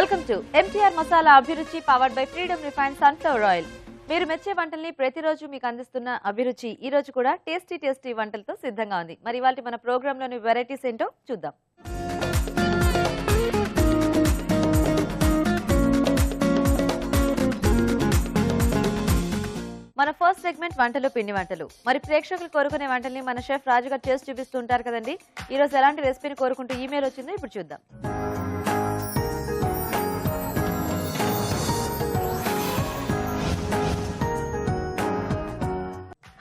Welcome to MTR masala అభిరుచి powered by freedom refined sunflower oil. మీరు మెచ్చే వంటల్ని ప్రతిరోజు మీకు అందిస్తున్న అభిరుచి ఈ రోజు కూడా టేస్టీ వంటలతో సిద్ధంగా ఉంది. మరి ఇవాళ మన ప్రోగ్రామ్ లోని వెరైటీస్ ఏంటో చూద్దాం. మన ఫస్ట్ సెగ్మెంట్ వంటలు పిండి వంటలు. మరి ప్రేక్షకులు కోరుకునే వంటల్ని మన షెఫ్ రాజు గారు చేసి చూపిస్తూ ఉంటారు కదండి. ఈ రోజు ఎలాంటి రెసిపీని కోరుకుంటూ ఈమెయిల్ వచ్చిందో ఇప్పుడు చూద్దాం.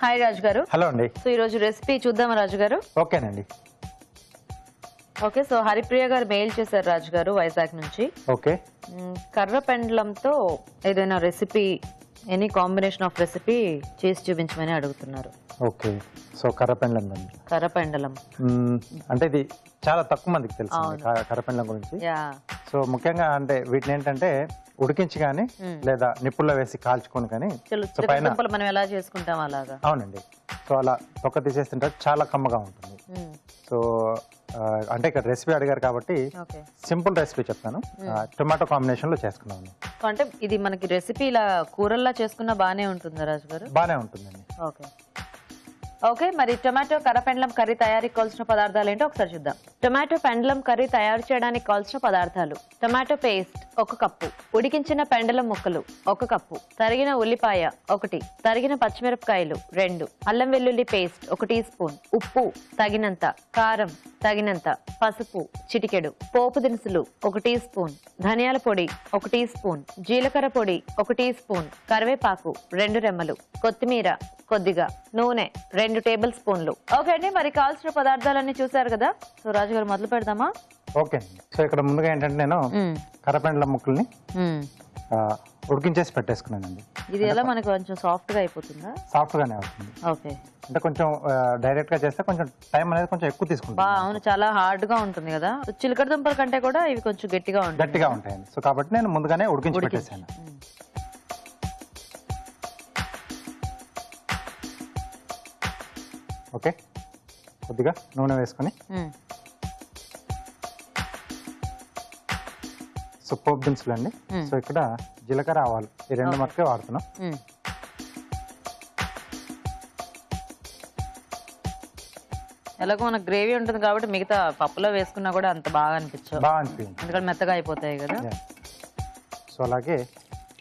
హాయ్ రాజు గారు. హలో అండి. సో ఈ రోజు రెసిపీ చూద్దామా రాజు గారు? ఓకేనండి. ఓకే, సో హరిప్రియ గారు మెయిల్ చేశారు రాజు గారు వైజాగ్ నుంచి. ఓకే, కర్ర పెండలంతో ఏదైనా recipe, any combination of recipe చేసి చూపించమని అడుగుతున్నారు. ఓకే, సో కర్రపెండలం అండి. కర్రపెండలం అంటే ఇది చాలా తక్కువ మందికి తెలుసు కర్రపెండలం గురించి. సో ముఖ్యంగా అంటే వీటిని ఏంటంటే ఉడికించి కానీ లేదా నిప్పుల్లో వేసి కాల్చుకొని కానీ మనం ఎలా చేసుకుంటాం అలాగా. అవునండి. సో అలా తొక్క తీసేస్తుంటే చాలా కమ్మగా ఉంటుంది. సో అంటే ఇక్కడ రెసిపీ అడిగారు కాబట్టి సింపుల్ రెసిపీ చెప్తాను. టొమాటో కాంబినేషన్ లో చేసుకున్నాను. అంటే ఇది మనకి రెసిపీ ఇలా కూరల్లా చేసుకున్నా బానే ఉంటుందా రాజు గారు? బానే ఉంటుందండి. ఓకే ఓకే, మరి టొమాటో కర్రపెండలం కర్రీ తయారీకి కావాల్సిన పదార్థాలు ఏంటో ఒకసారి చూద్దాం. టొమాటో పెండలం కర్రీ తయారు చేయడానికి కావాల్సిన పదార్థాలు: టొమాటో పేస్ట్ 1 కప్పు, ఉడికించిన పెండలం ముక్కలు 1 కప్పు, తరిగిన ఉల్లిపాయ 1, తరిగిన పచ్చిమిరపకాయలు 2, అల్లం వెల్లుల్లి పేస్ట్ 1 టీ స్పూన్, ఉప్పు తగినంత, కారం తగినంత, పసుపు చిటికెడు, పోపు దినుసులు 1 టీ స్పూన్, ధనియాల పొడి 1 టీ స్పూన్, జీలకర్ర పొడి 1 టీ స్పూన్, కరివేపాకు 2 రెమ్మలు, కొత్తిమీర కొద్దిగా, నూనె 2 టేబుల్ స్పూన్లు. ఓకే అండి, మరి కావాల్సిన పదార్థాలన్నీ చూసారు కదా. సో రాజు గారు మొదలు పెడదామా? ఓకే, సో ఇక్కడ ముందుగా ఏంటంటే నేను కర్రపెండలం ముక్కల్ని ఉడికించేసి పెట్టేసుకున్నానండి. ఇది ఎలా మనకు కొంచెం సాఫ్ట్ గా అయిపోతుందా? సాఫ్ట్ గానే అవుతుంది. ఓకే, అంటే కొంచెం డైరెక్ట్ గా చేస్తే కొంచెం టైం అనేది కొంచెం ఎక్కువ తీసుకుంటుంది. అవును, చాలా హార్డ్ గా ఉంటుంది కదా. చిలకడ దుంపల కంటే కూడా ఇవి కొంచెం గట్టిగా ఉంటాయండి. సో కాబట్టి నేను ముందుగానే ఉడికించి పెట్టేసాను. ఓకే, కొద్దిగా నూనె వేసుకొని సో పోపు దినుసులు అండి. సో ఇక్కడ జీలకర్ర ఆవాలు ఈ 2 మట్టుకే వాడుతున్నాం. ఎలాగో మనకు గ్రేవీ ఉంటుంది కాబట్టి మిగతా పప్పులో వేసుకున్నా కూడా అంత బాగా అనిపించదు. ఎందుకంటే మెత్తగా అయిపోతాయి కదా. సో అలాగే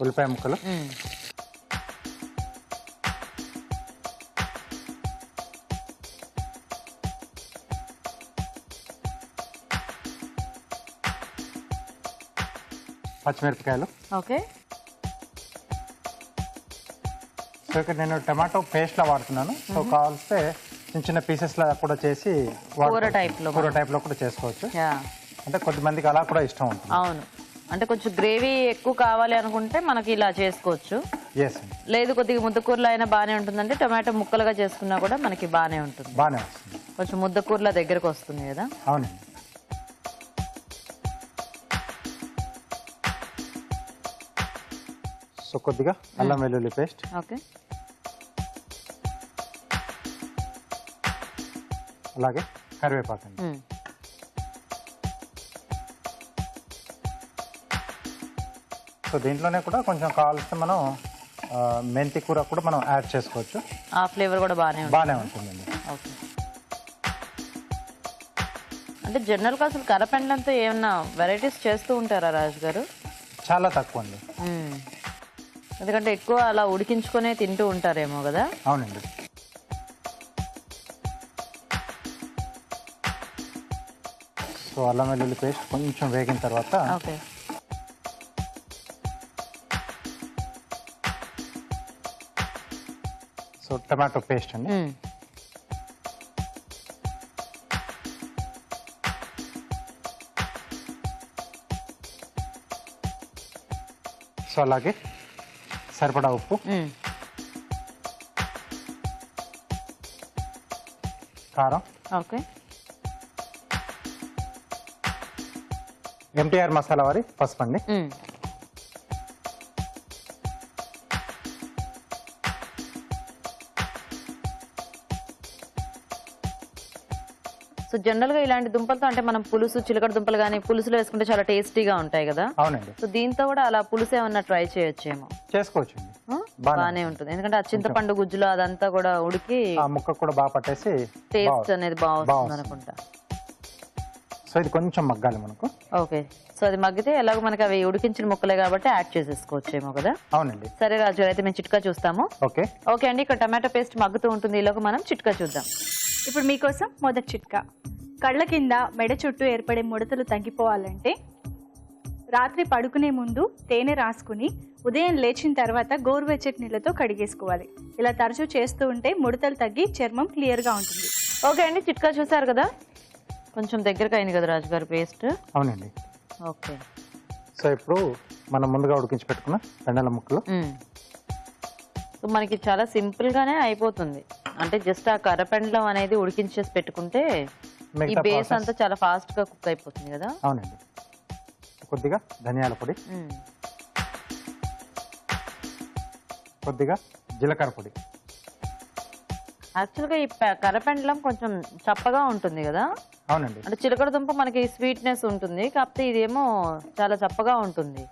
ఉల్లిపాయ ముక్కలు, పచ్చిమిరపకాయలు. ఓకే, సో ఇక్కడ నేను టమాటో పేస్ట్ లా వాడుతున్నాను. సో కావాల్స్తే చిన్న పీసెస్ లా కూడా చేసి కూర టైప్ లో కూడా చేసుకోవచ్చు. అంటే కొద్దిమందికి అలా కూడా ఇష్టం ఉంటుంది. అవును, అంటే కొంచెం గ్రేవీ ఎక్కువ కావాలి అనుకుంటే మనకి ఇలా చేసుకోవచ్చు. లేదు కొద్దిగా ముద్దకూరలో అయినా బానే ఉంటుందంటే టొమాటో ముక్కలుగా చేసుకున్నా కూడా మనకి బానే ఉంటుంది. కొంచెం ముద్దకూరల దగ్గరకు వస్తుంది కదా. అవునండి. సో కొద్దిగా అల్లం వెల్లుల్లి పేస్ట్. ఓకే, అలాగే కరివేపాకు అండి. సో దీంట్లోనే కూడా కొంచెం కావాల్సిన మనం మెంతి కూర కూడా మనం యాడ్ చేసుకోవచ్చు. ఆ ఫ్లేవర్ కూడా బాగానే ఉంటుందండి. ఓకే, అంటే జనరల్గా అసలు కర్రపెండలంతో ఏమన్నా వెరైటీస్ చేస్తూ ఉంటారా రాజు గారు? చాలా తక్కువ అండి. ఎందుకంటే ఎక్కువ అలా ఉడికించుకునే తింటూ ఉంటారేమో కదా. అవునండి. సో అల్లం వెల్లుల్లి పేస్ట్ కొంచెం వేగిన తర్వాత ఓకే, సో టమాటో పేస్ట్ అండి. సో అలాగే సరిపడా ఉప్పు, కారం, ఓకే, ఎంటీఆర్ మసాలా వారి పసుపు అండి. సో జనరల్ గా ఇలాంటి దుంపలతో అంటే మనం పులుసు చిలకడ దుంపలు కానీ పులుసులో వేసుకుంటే చాలా టేస్టీగా ఉంటాయి కదా. అవునండి. సో దీంతో కూడా అలా పులుసు ఏమన్నా ట్రై చేయొచ్చేమో. చేసుకోవచ్చు. బాగానే ఉంటుంది ఎందుకంటే ఆ చింతపండు గుజ్జులో అదంతా కూడా ఉడికి ఆ ముక్క కూడా బాగా పట్టేసి టేస్ట్ అనేది బాగుంటుంది అనుకుంటా. సో ఇది కొంచెం మగ్గాలి మనకు. ఓకే, సో అది మగ్గితే ఎలాగో మనకి అవి ఉడికించిన ముక్కలే కాబట్టి యాడ్ చేసేసుకోవచ్చేమో కదా. అవునండి. సరే రాజు గారు, అయితే మేము చిట్కా చూస్తాము. ఓకే ఓకే అండి, ఇక్కడ టమాటో పేస్ట్ మగ్గుతూ ఉంటుంది, ఈలోగా మనం చిట్కా చూద్దాం. ఇప్పుడు మీకోసం మొదటి చిట్కా. కళ్ళ కింద మెడ చుట్టూ ఏర్పడే ముడతలు తగ్గిపోవాలంటే రాత్రి పడుకునే ముందు తేనె రాసుకుని ఉదయం లేచిన తర్వాత గోరువెచ్చటి నీళ్ళతో కడిగేసుకోవాలి. ఇలా తరచూ చేస్తూ ఉంటే ముడతలు తగ్గి చర్మం క్లియర్గా ఉంటుంది. ఓకే అండి, చిట్కా చూసారు కదా, కొంచెం దగ్గరకు అయింది కదా రాజు గారు పేస్ట్. అవునండి. ఓకే, సో ఇప్పుడు మనం ముందుగా ఉడికించి పెట్టుకున్న పెండలం ముక్కలు. సో మనకి చాలా సింపుల్ గానే అయిపోతుంది. అంటే జస్ట్ ఆ కర్రపెండలం అనేది ఉడికించేసి పెట్టుకుంటే ఈ బేస్ అంతా చాలా ఫాస్ట్ గా కుక్ అయిపోతుంది కదా. అవునండి. కొద్దిగా ధనియాల పొడి, కొద్దిగా జీలకర్ర పొడి. యాక్చువల్గా ఈ కర్రపెండలం కొంచెం చప్పగా ఉంటుంది కదా. అవునండి. అంటే చిలకడ దుంప మనకి స్వీట్నెస్ ఉంటుంది, కాకపోతే ఇదేమో చాలా చప్పగా ఉంటుంది.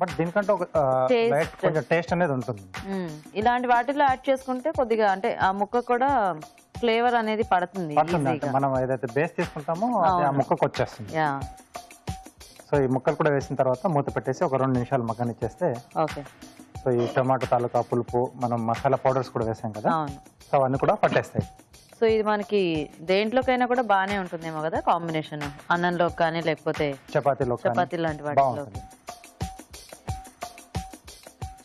బట్ దీనికంటే ఒక కొంచెం టేస్ట్ అనేది ఉంటుంది. ఇలాంటి వాటిలో యాడ్ చేసుకుంటే కొద్దిగా అంటే ఆ ముక్క కూడా ఫ్లేవర్ అనేది పడుతుంది. అంటే మనం ఏదైతే బేస్ తీసుకుంటామో అది ఆ ముక్కకు వచ్చేస్తుంది. సో ఈ ముక్కలు కూడా వేసిన తర్వాత మూత పెట్టేసి ఒక 2 నిమిషాలు మగ్గనిచ్చేస్తే. ఓకే. సో ఈ టమాటో తాలూకా పులుపు, మనం మసాలా పౌడర్స్ కూడా వేసాం కదా, సో అవన్నీ కూడా పట్టేస్తాయి. సో ఇది మనకి దేంట్లోకైనా కూడా బాగానే ఉంటుందేమో కదా కాంబినేషన్, అన్నంలో కానీ లేకపోతే చపాతీ లాంటి వాటిలో.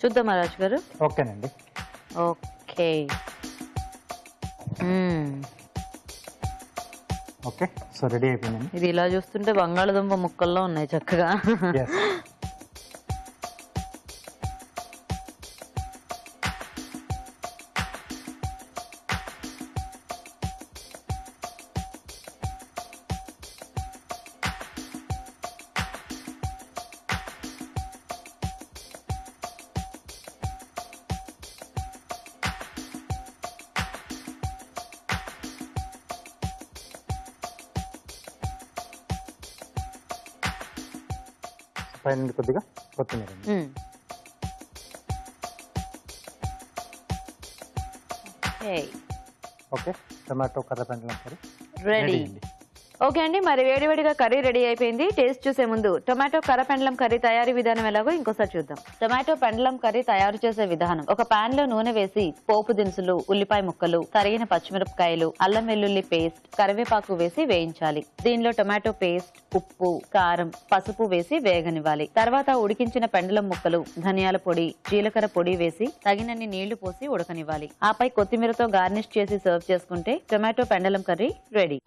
చూద్దాం రాజు గారు. ఓకేనండి. ఓకే. ఓకే, సో రెడీ అయిపోయింది. ఇది ఇలా చూస్తుంటే బంగాళదుంప ముక్కల్లో ఉన్నాయి చక్కగా. పైన కొద్దిగా కొత్తిమీర. ఓకే, టమాటో కర్రపెండలం కర్రీ రెడీ. ఓకే అండి, మరి వేడివేడిగా కర్రీ రెడీ అయిపోయింది. టేస్ట్ చూసే ముందు టొమాటో కర్రపెండలం కర్రీ తయారీ విధానం ఎలాగో ఇంకోసారి చూద్దాం. టొమాటో పెండలం కర్రీ తయారు చేసే విధానం: ఒక పాన్ లో నూనె వేసి పోపు దినుసులు, ఉల్లిపాయ ముక్కలు, తరిగిన పచ్చిమిరపకాయలు, అల్లం వెల్లుల్లి పేస్ట్, కరివేపాకు వేసి వేయించాలి. దీనిలో టొమాటో పేస్ట్, ఉప్పు, కారం, పసుపు వేసి వేగనివ్వాలి. తర్వాత ఉడికించిన పెండలం ముక్కలు, ధనియాల పొడి, జీలకర్ర పొడి వేసి తగినన్ని నీళ్లు పోసి ఉడకనివ్వాలి. ఆపై కొత్తిమీరతో గార్నిష్ చేసి సర్వ్ చేసుకుంటే టొమాటో పెండలం కర్రీ రెడీ.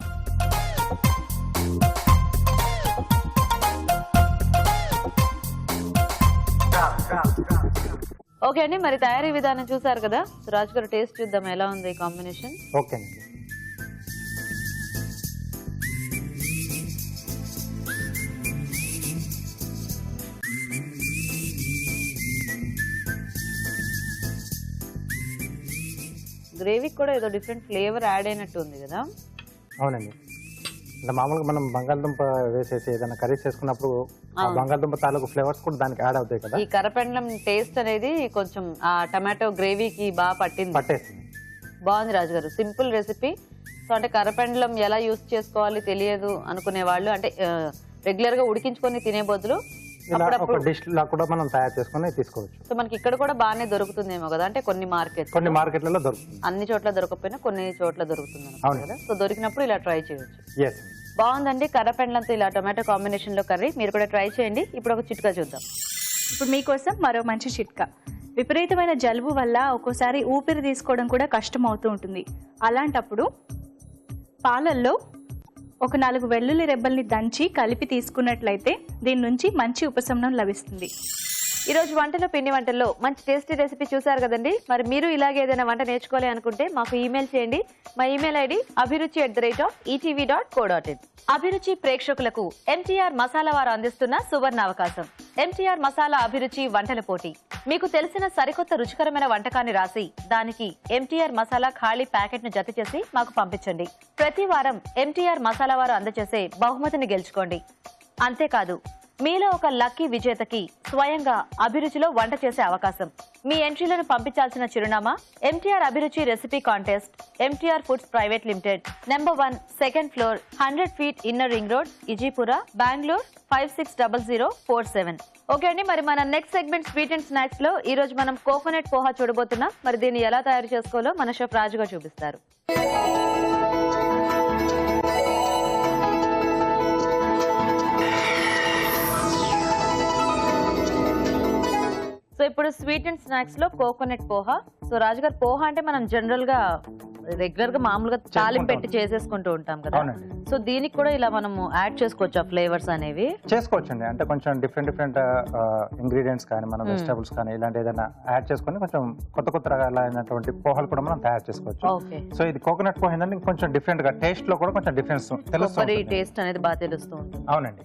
ఓకే అండి, మరి తయారీ విధానం చూసారు కదా. రాజు గారు టేస్ట్ చూద్దాం ఎలా ఉంది కాంబినేషన్. ఓకేనండి. గ్రేవీకి కూడా ఏదో డిఫరెంట్ ఫ్లేవర్ యాడ్ అయినట్టు ఉంది కదా. అవునండి. అంటే మామూలుగా మనం బంగాళదుంప వేసేసి ఏదైనా కర్రీస్ చేసుకున్నప్పుడు ఆ బంగాళదుంప తాలూకు ఫ్లేవర్స్ కూడా దానికి యాడ్ అవుతాయి కదా. ఈ కర్రపెండలం టేస్ట్ అనేది కొంచెం ఆ టమాటో గ్రేవీకి బాగా పట్టేసింది. బాగుంది రాజు గారు, సింపుల్ రెసిపీ. సో అంటే కర్రపెండలం ఎలా యూస్ చేసుకోవాలి తెలియదు అనుకునే వాళ్ళు, అంటే రెగ్యులర్ గా ఉడికించుకొని తినే బదులు ఒక డిష్ లా కూడా మనం తయారు చేసుకొని తీసుకోవచ్చు. సో మనకి ఇక్కడ కూడా బాగానే దొరుకుతుందేమో కదా. అంటే కొన్ని మార్కెట్లలో దొరుకుతుంది, అన్ని చోట్ల దొరకకపోయినా కొన్ని చోట్ల దొరుకుతుంది కదా. సో దొరికినప్పుడు ఇలా ట్రై చేయొచ్చు. బాగుందండి, కర్రపెండలంతో ఇలా టొమాటో కాంబినేషన్ లో కర్రీ మీరు కూడా ట్రై చేయండి. ఇప్పుడు ఒక చిట్కా చూద్దాం. ఇప్పుడు మీకోసం మరో మంచి చిట్కా. విపరీతమైన జలుబు వల్ల ఒక్కోసారి ఊపిరి తీసుకోవడం కూడా కష్టం అవుతూ ఉంటుంది. అలాంటప్పుడు పాలల్లో ఒక 4 వెల్లుల్లి రెబ్బల్ని దంచి కలిపి తీసుకున్నట్లయితే దీని నుంచి మంచి ఉపశమనం లభిస్తుంది. ఈ రోజు వంటలో పిండి వంటల్లో మంచి టేస్టీ రెసిపీ చూసారు కదండి. మరి మీరు ఇలాగే ఏదైనా వంట నేర్చుకోవాలి అనుకుంటే మాకు ఈమెయిల్ చేయండి. మా ఈమెయిల్ ఐడి abhiruchi@etv.co.in. అభిరుచి ప్రేక్షకులకు MTR మసాలా వారు అందిస్తున్న సువర్ణ అవకాశం. MTR మసాలా అభిరుచి వంటల పోటీ. మీకు తెలిసిన సరికొత్త రుచికరమైన వంటకాన్ని రాసి దానికి MTR మసాలా ఖాళీ ప్యాకెట్ ను జత చేసి మాకు పంపించండి. ప్రతి వారం MTR మసాలా వారు అందజేసే బహుమతిని గెలుచుకోండి. అంతేకాదు, మీలో ఒక లక్కీ విజేతకి స్వయంగా అభిరుచిలో వంట చేసే అవకాశం. మీ ఎంట్రీలను పంపించాల్సిన చిరునామా MTR Abhiruchi recipe contest, MTR foods private limited, number 1, second floor, 100 feet inner ring road, Ejipura, Bengaluru 560047. Okay అండి, మరి మన next segment sweet and snacks లో ఈ రోజు మనం కోకోనట్ పోహా చూడబోతున్నాం. మరి దీన్ని ఎలా తయారు చేసుకోవాలో మన షెఫ్ రాజుగా చూపిస్తారు. సో ఇప్పుడు స్వీట్ అండ్ స్నాక్స్ లో కోకోనట్ పోహా. సో రాజుగారు, పోహా అంటే మనం జనరల్ గా రెగ్యులర్ గా మామూలుగా తాలింపు పెట్టి చేసేసుకుంటూ ఉంటాం కదా. సో దీనికి కూడా ఇలా మనము యాడ్ చేసుకోవచ్చు ఫ్లేవర్స్ అనేవి. చేసుకోవచ్చండి. అంటే కొంచెం డిఫరెంట్ ఇంగ్రీడియంట్స్ కానీ మన వెజిటబుల్స్ కానీ ఇలాంటి ఏదైనా యాడ్ చేసుకొని కొంచెం కొత్త రకాలైనటువంటి పోహాలు కూడా మనం తయారు చేసుకోవచ్చు. సో ఇది కోకోనట్ పోహా ఏంటంటే కొంచెం డిఫరెంట్ గా టేస్ట్ లో కూడా కొంచెం డిఫరెన్స్ తెలుస్తుంది. టేస్ట్ అనేది బాగా తెలుస్తూ ఉంటుంది. అవునండి.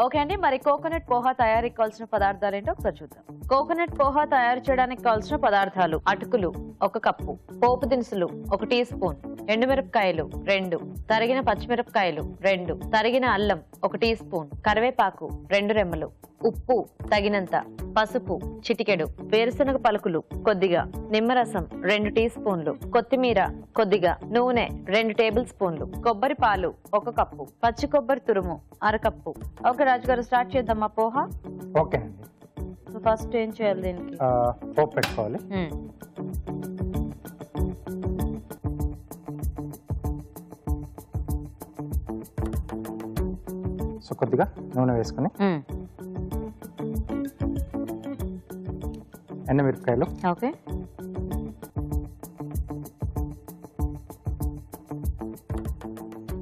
ఓకే అండి, మరి కోకోనట్ పోహా తయారీకి కావాల్సిన పదార్థాలు ఏంటో ఒకసారి చూద్దాం. కోకోనట్ పోహా తయారు చేయడానికి కావాల్సిన పదార్థాలు: అటుకులు 1 కప్పు, పోపు దినుసులు 1 టీ స్పూన్, ఎండుమిరపకాయలు 2, తరిగిన పచ్చిమిరపకాయలు 2, తరిగిన అల్లం 1 టీ స్పూన్, కరివేపాకు 2 రెమ్మలు, ఉప్పు తగినంత, పసుపు చిటికెడు, వేరుశనగ పలుకులు కొద్దిగా, నిమ్మరసం 2 టీ స్పూన్లు, కొత్తిమీర కొద్దిగా, నూనె 2 టేబుల్ స్పూన్లు, కొబ్బరి పాలు 1 కప్పు, పచ్చి కొబ్బరి తురుము 1/2 కప్పు. ఓకే రాజుగారు, స్టార్ట్ చేద్దామా పోహా? ఓకే అండి. సో ఫస్ట్ ఏం చేయాలి? దీనికి పోపు పెట్టుకోవాలి. సో కొద్దిగా నూనె వేసుకుని ఎండుమిరపకాయలు, ఓకే,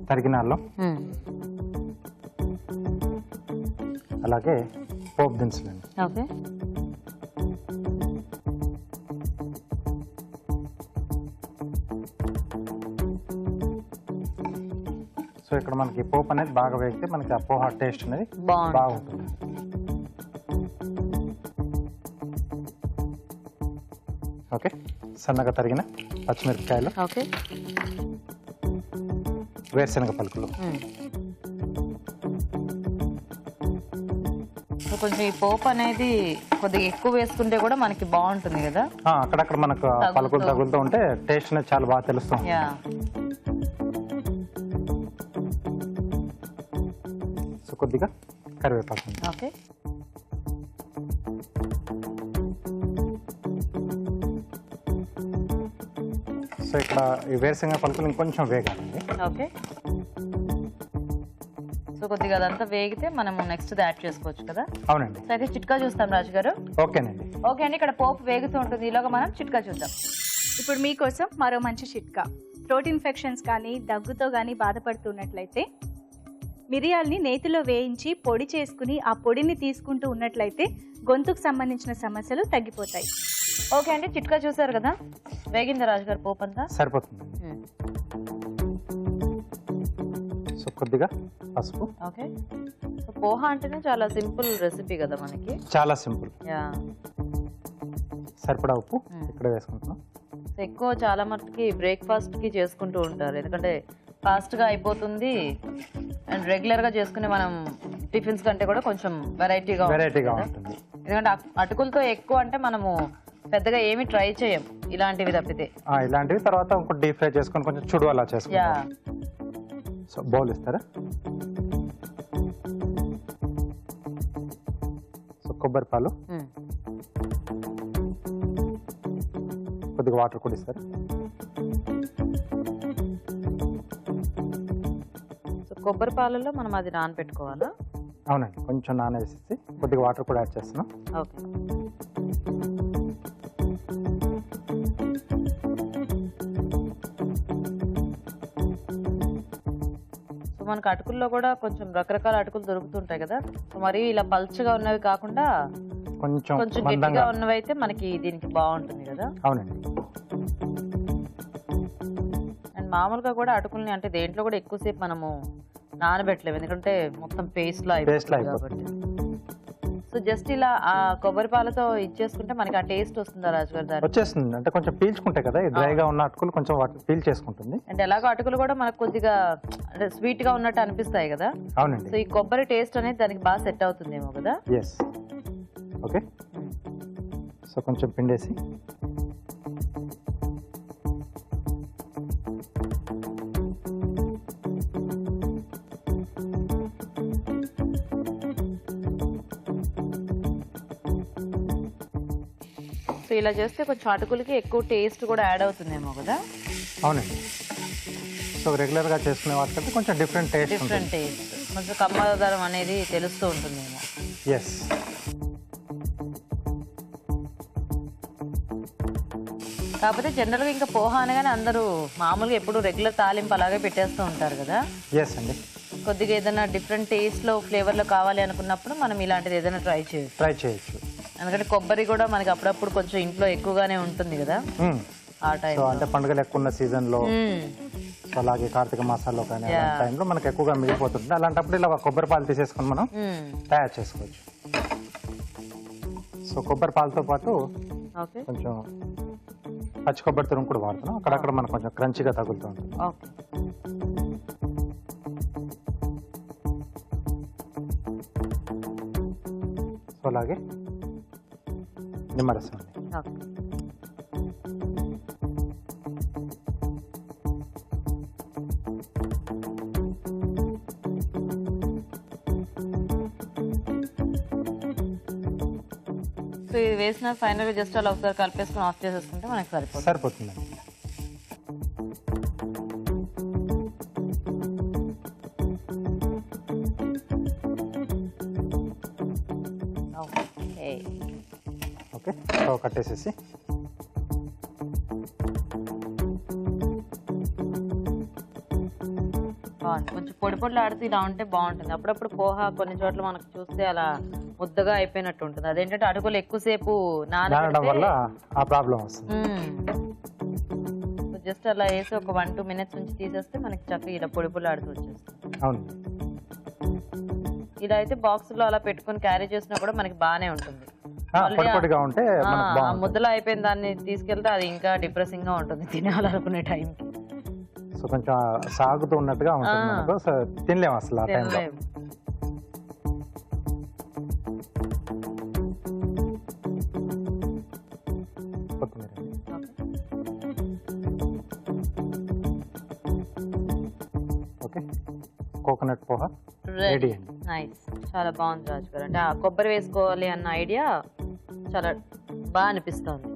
తరిగిన అల్లం, అలాగే పోపు దినుసులండి. ఓకే, సో ఇక్కడ మనకి పోపు అనేది బాగా వేగితే మనకి ఆ పోహా టేస్ట్ అనేది బాగుంటుంది. ఓకే, సన్నగా తరిగిన పచ్చిమిరపకాయలు, ఓకే, వేరుశనగ పలుకులు. కొంచెం ఈ పోపు అనేది కొద్దిగా ఎక్కువ వేసుకుంటే కూడా మనకి బాగుంటుంది కదా. అక్కడక్కడ మనకు పలుకులు తగులుతూ ఉంటే టేస్ట్ అనేది చాలా బాగా తెలుస్తుంది. సో కొద్దిగా కరివేపాకు. ఓకే, సో ఇక్కడ ఈ వేరుశనగ పలుకులు ఇంకొంచెం వేగాలండి. ఓకే, సో కొద్దిగా అదంతా వేగితే మనము నెక్స్ట్ యాడ్ చేసుకోవచ్చు కదా. అవునండి. సో అయితే చిట్కా చూస్తాం రాజు గారు. ఓకేనండి. ఓకే అండి, ఇక్కడ పోపు వేగుతూ ఉంటుంది, ఈలోగా మనం చిట్కా చూద్దాం. ఇప్పుడు మీకోసం మరో మంచి చిట్కా. థ్రోట్ ఇన్ఫెక్షన్స్ కానీ దగ్గుతో కానీ బాధపడుతున్నట్లయితే మిరియాల్ని నేతిలో వేయించి పొడి చేసుకుని ఆ పొడిని తీసుకుంటూ ఉన్నట్లయితే గొంతుకు సంబంధించిన సమస్యలు తగ్గిపోతాయి. ఓకే అండి, చిట్కా చూసారు కదా. వేగిందా రాజు గారు పోపు అంతా? సరిపోతుంది. సో కొద్దిగా పసుపు. ఓకే, సో పోహా అంటేనే చాలా సింపుల్ రెసిపీ కదా మనకి. చాలా సింపుల్. సరిపడా ఉప్పు ఇక్కడ వేసుకుంటున్నాం. ఎక్కువ చాలా మట్టుకి బ్రేక్ఫాస్ట్ కి చేసుకుంటూ ఉంటారు, ఎందుకంటే ఫాస్ట్ గా అయిపోతుంది అండ్ రెగ్యులర్ గా చేసుకునే మనం టిఫిన్స్ కంటే కూడా కొంచెం వెరైటీగా ఉంటుంది. ఎందుకంటే అటుకులతో ఎక్కువ అంటే మనము పెద్దగా ఏమి ట్రై చేయం ఇలాంటివి తప్పితే. ఇలాంటివి తర్వాత ఇంకొక డీప్ ఫ్రై చేసుకొని కొంచెం చుడు అలా చేసుకుంటాం. సో బౌల్ ఇస్తారా? సో కొబ్బరి పాలు, కొద్దిగా వాటర్ కూడా ఇస్తారు. సో కొబ్బరి పాలలో మనం అది నానబెట్టుకోవాలా? అవునండి, కొంచెం నానవేసేసి కొద్దిగా వాటర్ కూడా యాడ్ చేస్తున్నాం. ఓకే, సో మనకు అటుకుల్లో కూడా కొంచెం రకరకాల అటుకులు దొరుకుతుంటాయి కదా. సో మరి ఇలా పల్చగా ఉన్నవి కాకుండా కొంచెం కొంచెం మందంగా. గట్టిగా ఉన్నవైతే మనకి దీనికి బాగుంటుంది కదా. అవునండి. అండ్ మామూలుగా కూడా అటుకుల్ని అంటే దేంట్లో కూడా ఎక్కువసేపు మనము నానబెట్టలేము, ఎందుకంటే మొత్తం పేస్ట్ లా అయిపోతుంది కాబట్టి. సో జస్ట్ ఇలా ఆ కొబ్బరి పాలతో ఇచ్చేసుకుంటే మనకి ఆ టేస్ట్ వస్తుందా రాజుగారు? దాని వచ్చేస్తుంది, అంటే కొంచెం పీల్చుకుంటాయి కదా, డ్రైగా ఉన్న అటుకులు కొంచెం పీల్ చేసుకుంటుంది. అంటే ఎలాగో అటుకులు కూడా మనకు కొద్దిగా అంటే స్వీట్ గా ఉన్నట్టు అనిపిస్తాయి కదా. అవునండి. సో ఈ కొబ్బరి టేస్ట్ అనేది దానికి బాగా సెట్ అవుతుందేమో కదా. ఎస్. ఓకే, సో కొంచెం పిండేసి సో ఇలా చేస్తే కొంచెం అటుకులకి ఎక్కువ టేస్ట్ కూడా యాడ్ అవుతుందేమో కదా. అవునండి. సో రెగ్యులర్గా చేసుకునే వాటికంటే కొంచెం డిఫరెంట్ టేస్ట్. డిఫరెంట్ టేస్ట్, కొంచెం కమ్మదనం అనేది తెలుస్తూ ఉంటుందేమో. ఎస్. కాకపోతే జనరల్గా ఇంకా పోహా అనగానే అందరూ మామూలుగా ఎప్పుడు రెగ్యులర్ తాలింపు అలాగే పెట్టేస్తూ ఉంటారు కదా. ఎస్ అండి. కొద్దిగా ఏదైనా డిఫరెంట్ టేస్ట్లో ఫ్లేవర్లో కావాలి అనుకున్నప్పుడు మనం ఇలాంటిది ఏదైనా ట్రై చేయొచ్చు. ఎందుకంటే కొబ్బరి కూడా మనకి అప్పుడప్పుడు కొంచెం ఇంట్లో ఎక్కువగానే ఉంటుంది కదా ఆ టైం. సో అంటే పండుగలు ఎక్కువ ఉన్న సీజన్లో, సో అలాగే కార్తీక మాసాల్లో కానీ టైంలో మనకు ఎక్కువగా మిగిలిపోతుంది. అలాంటప్పుడు ఇలా కొబ్బరి పాలు తీసేసుకొని మనం తయారు చేసుకోవచ్చు. సో కొబ్బరి పాలతో పాటు కొంచెం పచ్చి కొబ్బరి తురుము కూడా వాడుతున్నాం. అక్కడక్కడ మనకు కొంచెం క్రంచిగా తగులుతూ ఉంటుంది. సో అలాగే నిమ్మరసం అండి. సో ఇది వేసిన ఫైనల్గా జస్ట్ అలా ఒకసారి కలిపేసుకుని ఆఫ్ చేసేసుకుంటే మనకి సరిపోతుందండి. ఓకే, స్టవ్ కట్టేసేసి కొంచెం పొడి పొడిలు ఆడుతూ ఇలా ఉంటే బాగుంటుంది. అప్పుడప్పుడు పోహా కొన్ని చోట్ల మనకు చూస్తే అలా ముద్దగా అయిపోయినట్టు ఉంటుంది. అదేంటంటే అటుకులు ఎక్కువసేపు నానడం వల్ల ఆ ప్రాబ్లం వస్తుంది. జస్ట్ అలా వేసి ఒక 1-2 minutes నుంచి తీసేస్తే మనకి చక్కగా ఇలా పొడి పొడి ఆడుతూ వచ్చేస్తుంది. అవును. ఇలా అయితే బాక్స్ లో అలా పెట్టుకుని క్యారీ చేసినా కూడా మనకి బాగానే ఉంటుంది. ముద్దలో అయిపోయిన దాన్ని తీసుకెళ్తే అది ఇంకా డిప్రెసింగ్ గా ఉంటుంది తినాలనుకునే టైంకి. సో కొంచెం సాగుతూ ఉన్నట్టుగా ఉంటుంది, సో తినలేము అసలు ఆ టైంలో. ఓకే, కోకోనట్ పోహా రెడీ అండి. నైస్, చాలా బాగుంది రాజు గారు. అంటే ఆ కొబ్బరి వేసుకోవాలి అన్న ఐడియా చాలా బాగా అనిపిస్తుంది.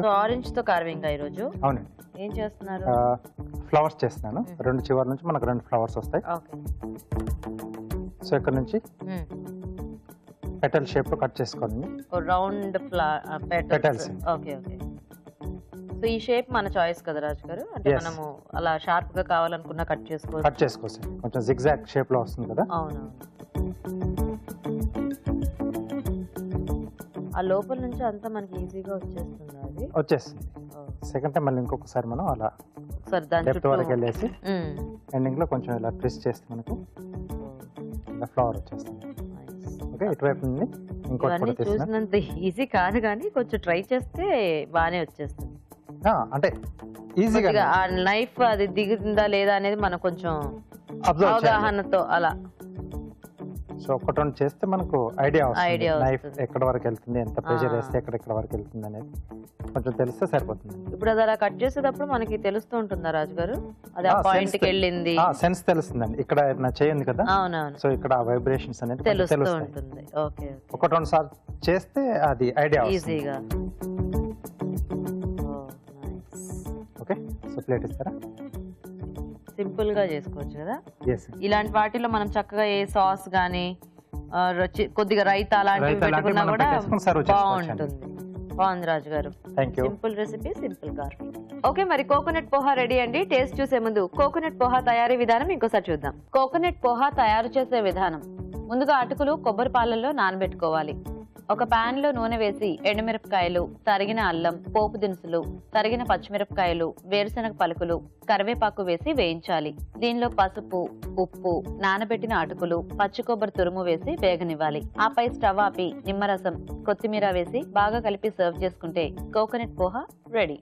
సో ఆరెంజ్ తో కార్వింగ్ ఈరోజు. అవునండి. ఏం చేస్తున్నారు? ఫ్లవర్స్ చేస్తున్నాను. 2 చివరి నుంచి మనకు 2 ఫ్లవర్స్ వస్తాయి. సో ఇక్కడ నుంచి పెటల్ షేప్ లో కట్ చేసుకోండి. Round petals. Okay okay. So ఈ షేప్ మన చాయిస్ కదా రాజు గారు, అంటే మనము అలా షార్ప్ గా కావాలనుకున్నా కట్ చేసుకోవచ్చు. కొంచెం జిగ్జాగ్ షేప్ లో వస్తుంది కదా. అవునవును. ఆ లోపల నుంచి అంతా మనకి ఈజీగా వచ్చేస్తుంది. అది వచ్చేస్తుంది. సెకండ్ టైం మళ్ళీ ఇంకొకసారి మనం అలా దాని డెప్త్ వరకు వెళ్ళేసి ఎండింగ్ లో కొంచెం ఇలా ట్విస్ట్ చేస్తే మనకు ఇలా ఫ్లవర్ వచ్చేస్తుంది. ఓకే, ఇటువైపు నుండి ఇంకోటి చూసినంత ఈజీ కాదు కానీ కొంచెం ట్రై చేస్తే బాగానే వచ్చేస్తుంది. అంటే ఈజీగా ఆ నైఫ్ అది దిగుతుందా లేదా అనేది మనం కొంచెం అవగాహనతో అలా సో ఒకటి రెండు చేస్తే మనకు ఐడియా వస్తుంది. నైఫ్ ఎక్కడ వరకు వెళ్తుంది, ఎంత ప్రెషర్ వేస్తే ఎక్కడ వరకు వెళ్తుంది అనేది కొంచెం తెలిస్తే సరిపోతుంది. ఇప్పుడు అది అలా కట్ చేసేటప్పుడు మనకి తెలుస్తూ ఉంటుందా రాజు గారు, అది ఆ పాయింట్ కి వెళ్ళింది? సెన్స్ తెలుస్తుందండి. ఇక్కడ నా చేయండి కదా. అవునవును. సో ఇక్కడ వైబ్రేషన్స్ అనేది తెలుస్తూ ఉంటుంది. ఓకే, ఒకటి రెండు సార్లు చేస్తే అది ఐడియా ఈజీగా. ఓకే, సో ప్లేట్ ఇస్తారా? సింపుల్ గా చేసుకోవచ్చు కదా. ఇలాంటి వాటిలో మనం చక్కగా ఏ సాస్ గానీ కొద్దిగా రైతా అలాంటివి పెట్టుకున్నా కూడా బాగుంటుంది. బాగుంది రాజు గారు. Simple recipe, simple garlic. Okay, మరి కోకోనట్ పోహా రెడీ అండి. టేస్ట్ చూసే ముందు కోకోనట్ పోహా తయారీ విధానం ఇంకోసారి చూద్దాం. కోకోనట్ పోహా తయారు చేసే విధానం: ముందుగా అటుకులు కొబ్బరి పాలల్లో నానబెట్టుకోవాలి. ఒక పాన్ లో నూనె వేసి ఎండుమిరపకాయలు, తరిగిన అల్లం, పోపు దినుసులు, తరిగిన పచ్చిమిరపకాయలు, వేరుశనగ పలుకులు, కరివేపాకు వేసి వేయించాలి. దీనిలో పసుపు, ఉప్పు, నానబెట్టిన అటుకులు, పచ్చి కొబ్బరి తురుము వేసి వేగనివ్వాలి. ఆపై స్టవ్ ఆపి నిమ్మరసం, కొత్తిమీర వేసి బాగా కలిపి సర్వ్ చేసుకుంటే coconut poha ready.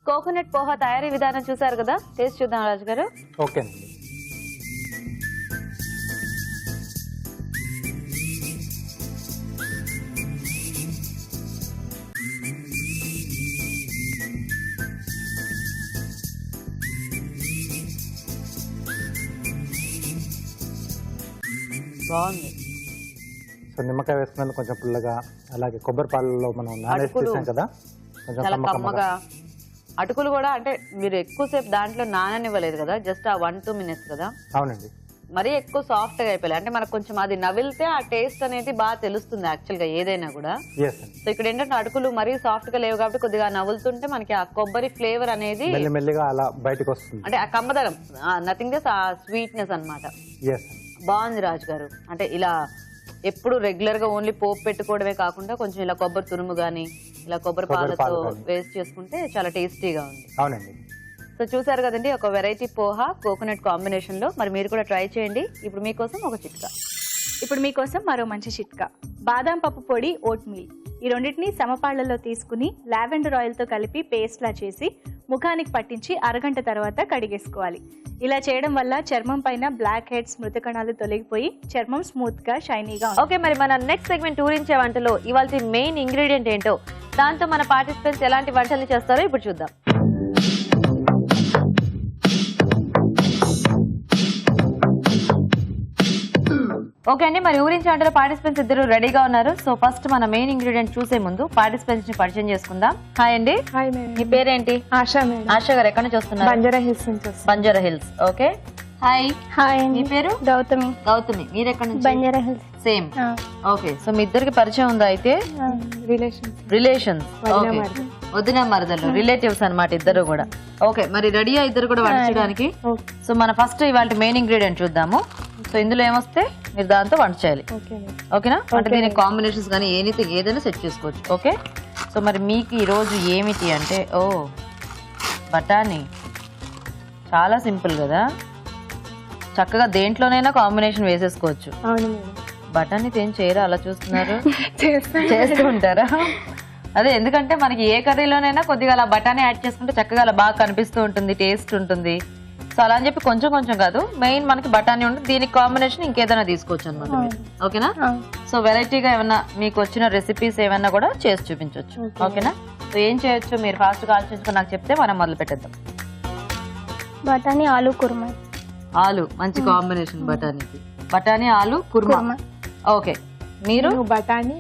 Coconut poha తయారీ విధానం చూసారు కదా, టేస్ట్ చూద్దాం రాజు గారు. ఓకేనండి. బాగుంది. సో నిమ్మకాయ వేసుకున్నందుకు కొంచెం పుల్లగా, అలాగే కొబ్బరి పాలలో మనం నానేసి తీసాం కదా, కొంచెం చాలా కమ్మగా. అటుకులు కూడా అంటే మీరు ఎక్కువసేపు దాంట్లో నాననివ్వలేదు కదా, జస్ట్ ఆ 1-2 minutes కదా. అవునండి. మరీ ఎక్కువ సాఫ్ట్ గా అయిపోయాయి అంటే మనకు కొంచెం అది నవిలితే ఆ టేస్ట్ అనేది బాగా తెలుస్తుంది యాక్చువల్ గా ఏదైనా కూడా. సో ఇక్కడ ఏంటంటే అటుకులు మరీ సాఫ్ట్ గా లేవు కాబట్టి కొద్దిగా నవ్వులుతుంటే మనకి ఆ కొబ్బరి ఫ్లేవర్ అనేది మెల్లిమెల్లిగా అలా బయటకు వస్తుంది, అంటే ఆ కమ్మదనం, నథింగ్ జస్ట్ ఆ స్వీట్నెస్ అన్నమాట. బాగుంది రాజు గారు. అంటే ఇలా ఎప్పుడు రెగ్యులర్ గా ఓన్లీ పోపు పెట్టుకోవడమే కాకుండా కొంచెం ఇలా కొబ్బరి తురుము గానీ ఇలా కొబ్బరి పాలతో వేస్ట్ చేసుకుంటే చాలా టేస్టీగా ఉంది. అవునండి. సో చూసారు కదండి, ఒక వెరైటీ పోహా కోకోనట్ కాంబినేషన్ లో. మరి మీరు కూడా ట్రై చేయండి. ఇప్పుడు మీకోసం ఒక చిట్కా. ఇప్పుడు మీకోసం మరో మంచి చిట్కా. బాదాం పప్పు పొడి, ఓట్ మీల్, ఈ రెండింటిని సమపాళ్లలో తీసుకుని లావెండర్ ఆయిల్తో కలిపి పేస్ట్లా చేసి ముఖానికి పట్టించి అరగంట తర్వాత కడిగేసుకోవాలి. ఇలా చేయడం వల్ల చర్మం పైన బ్లాక్ హెడ్స్, మృత కణాలు తొలగిపోయి చర్మం స్మూత్ గా, షైనీగా. ఓకే, మరి మన నెక్స్ట్ సెగ్మెంట్ ఊరించే వంటలో ఇవాళ మెయిన్ ఇంగ్రీడియంట్ ఏంటో, దాంతో మన పార్టిసిపెంట్స్ ఎలాంటి వంటలు చేస్తారో ఇప్పుడు చూద్దాం. ఓకే అండి, మరి ఊరించి వంటలో పార్టిసిపెంట్స్ ఇద్దరు రెడీగా ఉన్నారు. సో ఫస్ట్ మన మెయిన్ ఇంగ్రీడియంట్ చూసే ముందు పార్టిసిపెంట్స్ ని పరిచయం చేసుకుందాం. హాయ్ అండి. Hi madam. మీ పేరేంటి? ఆశా మేడం. ఆశా గారు ఎక్కడ నుంచి వస్తున్నారు? బంజారా హిల్స్ నుంచి వస్తున్నారు. Banjara Hills. Okay. Hi. Hi. మీ పేరు? గౌతమి. గౌతమి. మీరు ఎక్కడ నుంచి? Banjara Hills. Same. Okay, so మీ ఇద్దరికి పరిచయం ఉందా అయితే? రిలేషన్స్. వదిన మరదలు, రిలేటివ్స్ అన్నమాట ఇద్దరు కూడా. ఓకే, మరి రెడీయా ఇద్దరు కూడా వంట చేయడానికి? సో మన ఫస్ట్ ఇవాళ మెయిన్ ఇంగ్రీడియంట్ చూద్దాము. సో ఇందులో ఏమొస్తే మీరు దాంతో వంట చేయాలి. ఓకేనా? అంటే దీనికి కాంబినేషన్స్ కానీ ఏదైనా సెట్ చేసుకోవచ్చు. ఓకే, సో మరి మీకు ఈ రోజు ఏమిటి అంటే, ఓ బఠానీ. చాలా సింపుల్ కదా, చక్కగా దేంట్లోనైనా కాంబినేషన్ వేసేసుకోవచ్చు. బఠానీతో ఏం చేయరా అలా చూస్తున్నారు? చేస్తూ ఉంటారా? అదే, ఎందుకంటే మనకి ఏ కర్రీలోనైనా కొద్దిగా అలా బఠానీ యాడ్ చేసుకుంటే చక్కగా అలా బాగా కనిపిస్తూ ఉంటుంది, టేస్ట్ ఉంటుంది. సో అలా అని చెప్పి కొంచెం కొంచెం కాదు, మెయిన్ మనకి బఠానీ ఉంటుంది, దీనికి కాంబినేషన్ ఇంకేదైనా తీసుకోవచ్చు అనమాట. ఓకేనా? సో వెరైటీగా ఏమన్నా మీకు వచ్చిన రెసిపీస్ ఏమన్నా కూడా చేసి చూపించవచ్చు. ఓకేనా? సో ఏం చేయొచ్చు మీరు ఫాస్ట్ గా ఆలోచించుకొని నాకు చెప్తే మనం మొదలు పెట్టేద్దాం. బఠానీ ఆలు కుర్మా. ఆలు మంచి కాంబినేషన్ బఠానీకి. బఠానీ ఆలు కుర్మా. ఓకే, మీరు? బఠానీ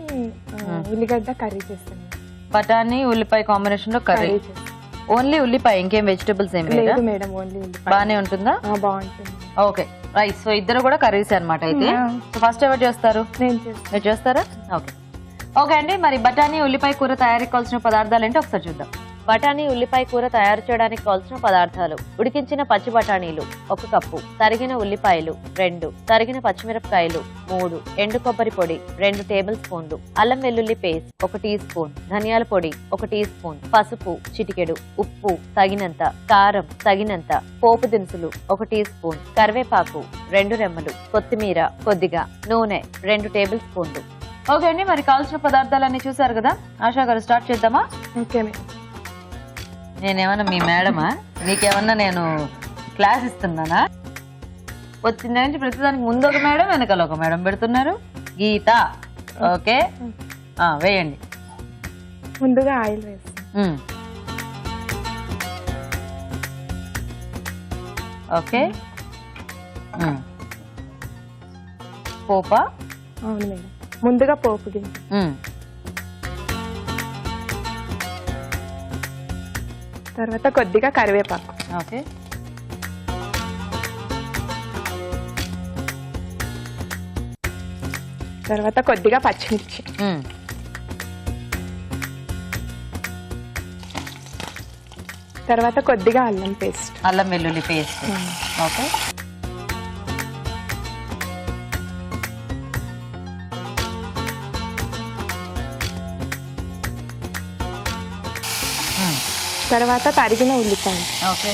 ఉల్లిగడ్డ కర్రీ చేస్తాను. బఠానీ ఉల్లిపాయ కాంబినేషన్ లో కర్రీ. ఓన్లీ ఉల్లిపాయ, ఇంకేం వెజిటబుల్స్ ఏం లేదు మేడం? ఓన్లీ ఉల్లిపాయ. బానే ఉంటుందా? బాగుంటుంది. Okay, right. సో ఇద్దరు కూడా కర్రీస్ అన్నమాట అయితే. సో ఫస్ట్ ఎవరు చేస్తారు? మీరు చేస్తారా? ఓకే. ఓకే అండి, మరి బఠానీ ఉల్లిపాయ కూర తయారీకి కావాల్సిన పదార్థాలు ఏంటో ఒకసారి చూద్దాం. బఠానీ ఉల్లిపాయ కూర తయారు చేయడానికి కావాల్సిన పదార్థాలు: ఉడికించిన పచ్చి బఠానీలు 1 కప్పు, తరిగిన ఉల్లిపాయలు 2, తరిగిన పచ్చిమిరపకాయలు 3, ఎండు కొబ్బరి పొడి 2 టేబుల్ స్పూన్లు, అల్లం వెల్లుల్లి పేస్ట్ 1 టీ స్పూన్, ధనియాల పొడి 1 టీ స్పూన్, పసుపు చిటికెడు, ఉప్పు తగినంత, కారం తగినంత, పోపు దినుసులు 1 టీ స్పూన్, కరివేపాకు 2 రెమ్మలు, కొత్తిమీర కొద్దిగా, నూనె 2 టేబుల్ స్పూన్లు. ఓకే అండి, మరి కావాల్సిన పదార్థాలన్నీ చూసారు కదా. ఆశా గారు స్టార్ట్ చేద్దామా? ఓకే. నేనేమన్నా మీ మేడమా? నీకేమన్నా నేను క్లాస్ ఇస్తున్నానా? వచ్చిన నుంచి ప్రతిదానికి ముందు ఒక మేడం, వెనకాల ఒక మేడం పెడుతున్నారు. గీత. ఓకే, వేయండి. ముందుగా ఆయిల్ వేస్తాం. ఓకే. పోపా? అవును మేడం, ముందుగా పోపు గింజ, తర్వాత కొద్దిగా కరివేపాకు. ఓకే. తర్వాత కొద్దిగా పచ్చిమిర్చి, తర్వాత కొద్దిగా అల్లం పేస్ట్. అల్లం వెల్లుల్లి పేస్ట్. ఓకే. తర్వాత తరిగిన ఉల్లిపాయ. ఓకే.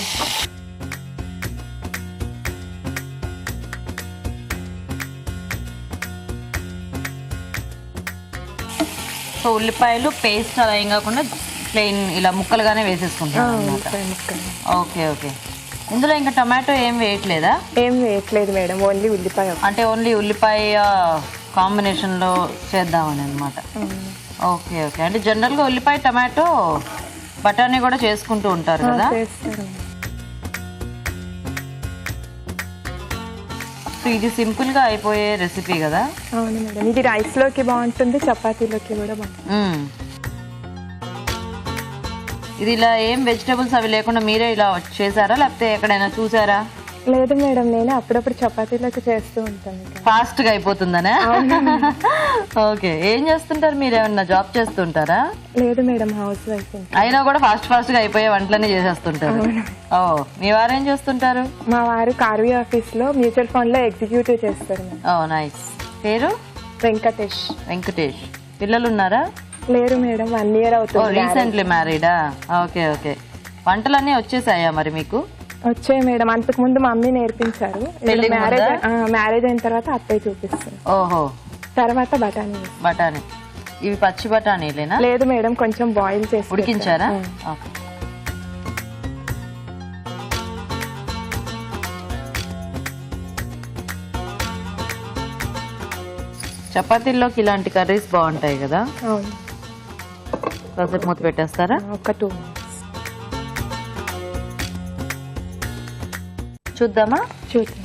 సో ఉల్లిపాయలు పేస్ట్ అలా ఏం కాకుండా ప్లెయిన్ ఇలా ముక్కలుగానే వేసేసుకుంటాం అన్నమాట. ఉల్లిపాయ ముక్కలు. Okay okay. ఇందులో ఇంకా టమాటో ఏం వేయట్లేదా? ఏం వేయట్లేదు మేడం, ఓన్లీ ఉల్లిపాయ. అంటే ఓన్లీ ఉల్లిపాయ కాంబినేషన్లో చేద్దామని అనమాట. Okay okay. అంటే జనరల్గా ఉల్లిపాయ టమాటో బఠానీ కూడా చేసుకుంటూ ఉంటారు కదా. చేస్తారు. సో ఇది సింపుల్గా అయిపోయే రెసిపీ కదా. అవును మేడం, ఇది రైస్లోకి బాగుంటుంది, చపాతీలోకి కూడా బాగుంటుంది. ఇది ఇలా ఏం వెజిటబుల్స్ అవి లేకుండా మీరే ఇలా చేశారా లేకపోతే ఎక్కడైనా చూసారా? లేదు మేడం, నేను అప్పుడప్పుడు చపాతీలోకి చేస్తూ ఉంటాను. ఫాస్ట్గా అయిపోతుందనే. ఓకే. ఏం చేస్తుంటారు మీరు? ఏమన్నా జాబ్ చేస్తుంటారా? లేదు మేడం, హౌస్ వైఫ్. అయినా కూడా ఫాస్ట్గా అయిపోయే వంటలన్నీ చేసేస్తుంటారు. ఓ, మీ వారు ఏం చేస్తుంటారు? మా వారు కార్వీ ఆఫీస్లో మ్యూచువల్ ఫండ్లో ఎగ్జిక్యూటివ్ చేస్తారు మేడం. ఓ నైస్. పేరు? వెంకటేష్. వెంకటేష్. పిల్లలు ఉన్నారా? లేరు మేడం, 1 year అవుతుంది. రీసెంట్లీ మ్యారీడా? Okay okay. వంటలన్నీ వచ్చేసాయా మరి మీకు? వచ్చాయి మేడం, అంతకు ముందు మమ్మీ నేర్పించారు. మ్యారేజ్ అయిన తర్వాత అత్తయ్య చూపిస్తారు. ఓహో. తర్వాత బఠానీ. బఠానీ. ఇవి పచ్చి బఠానీలేనా? లేదు మేడం, కొంచెం బాయిల్ చేసి ఉడికించారా? ఓకే. చపాతీల్లోకి ఇలాంటి కర్రీస్ బాగుంటాయి కదా. అవును. కాసేపు మూత పెట్టేస్తారా? ఒక 2 minutes. చూద్దామా? చూద్దాం.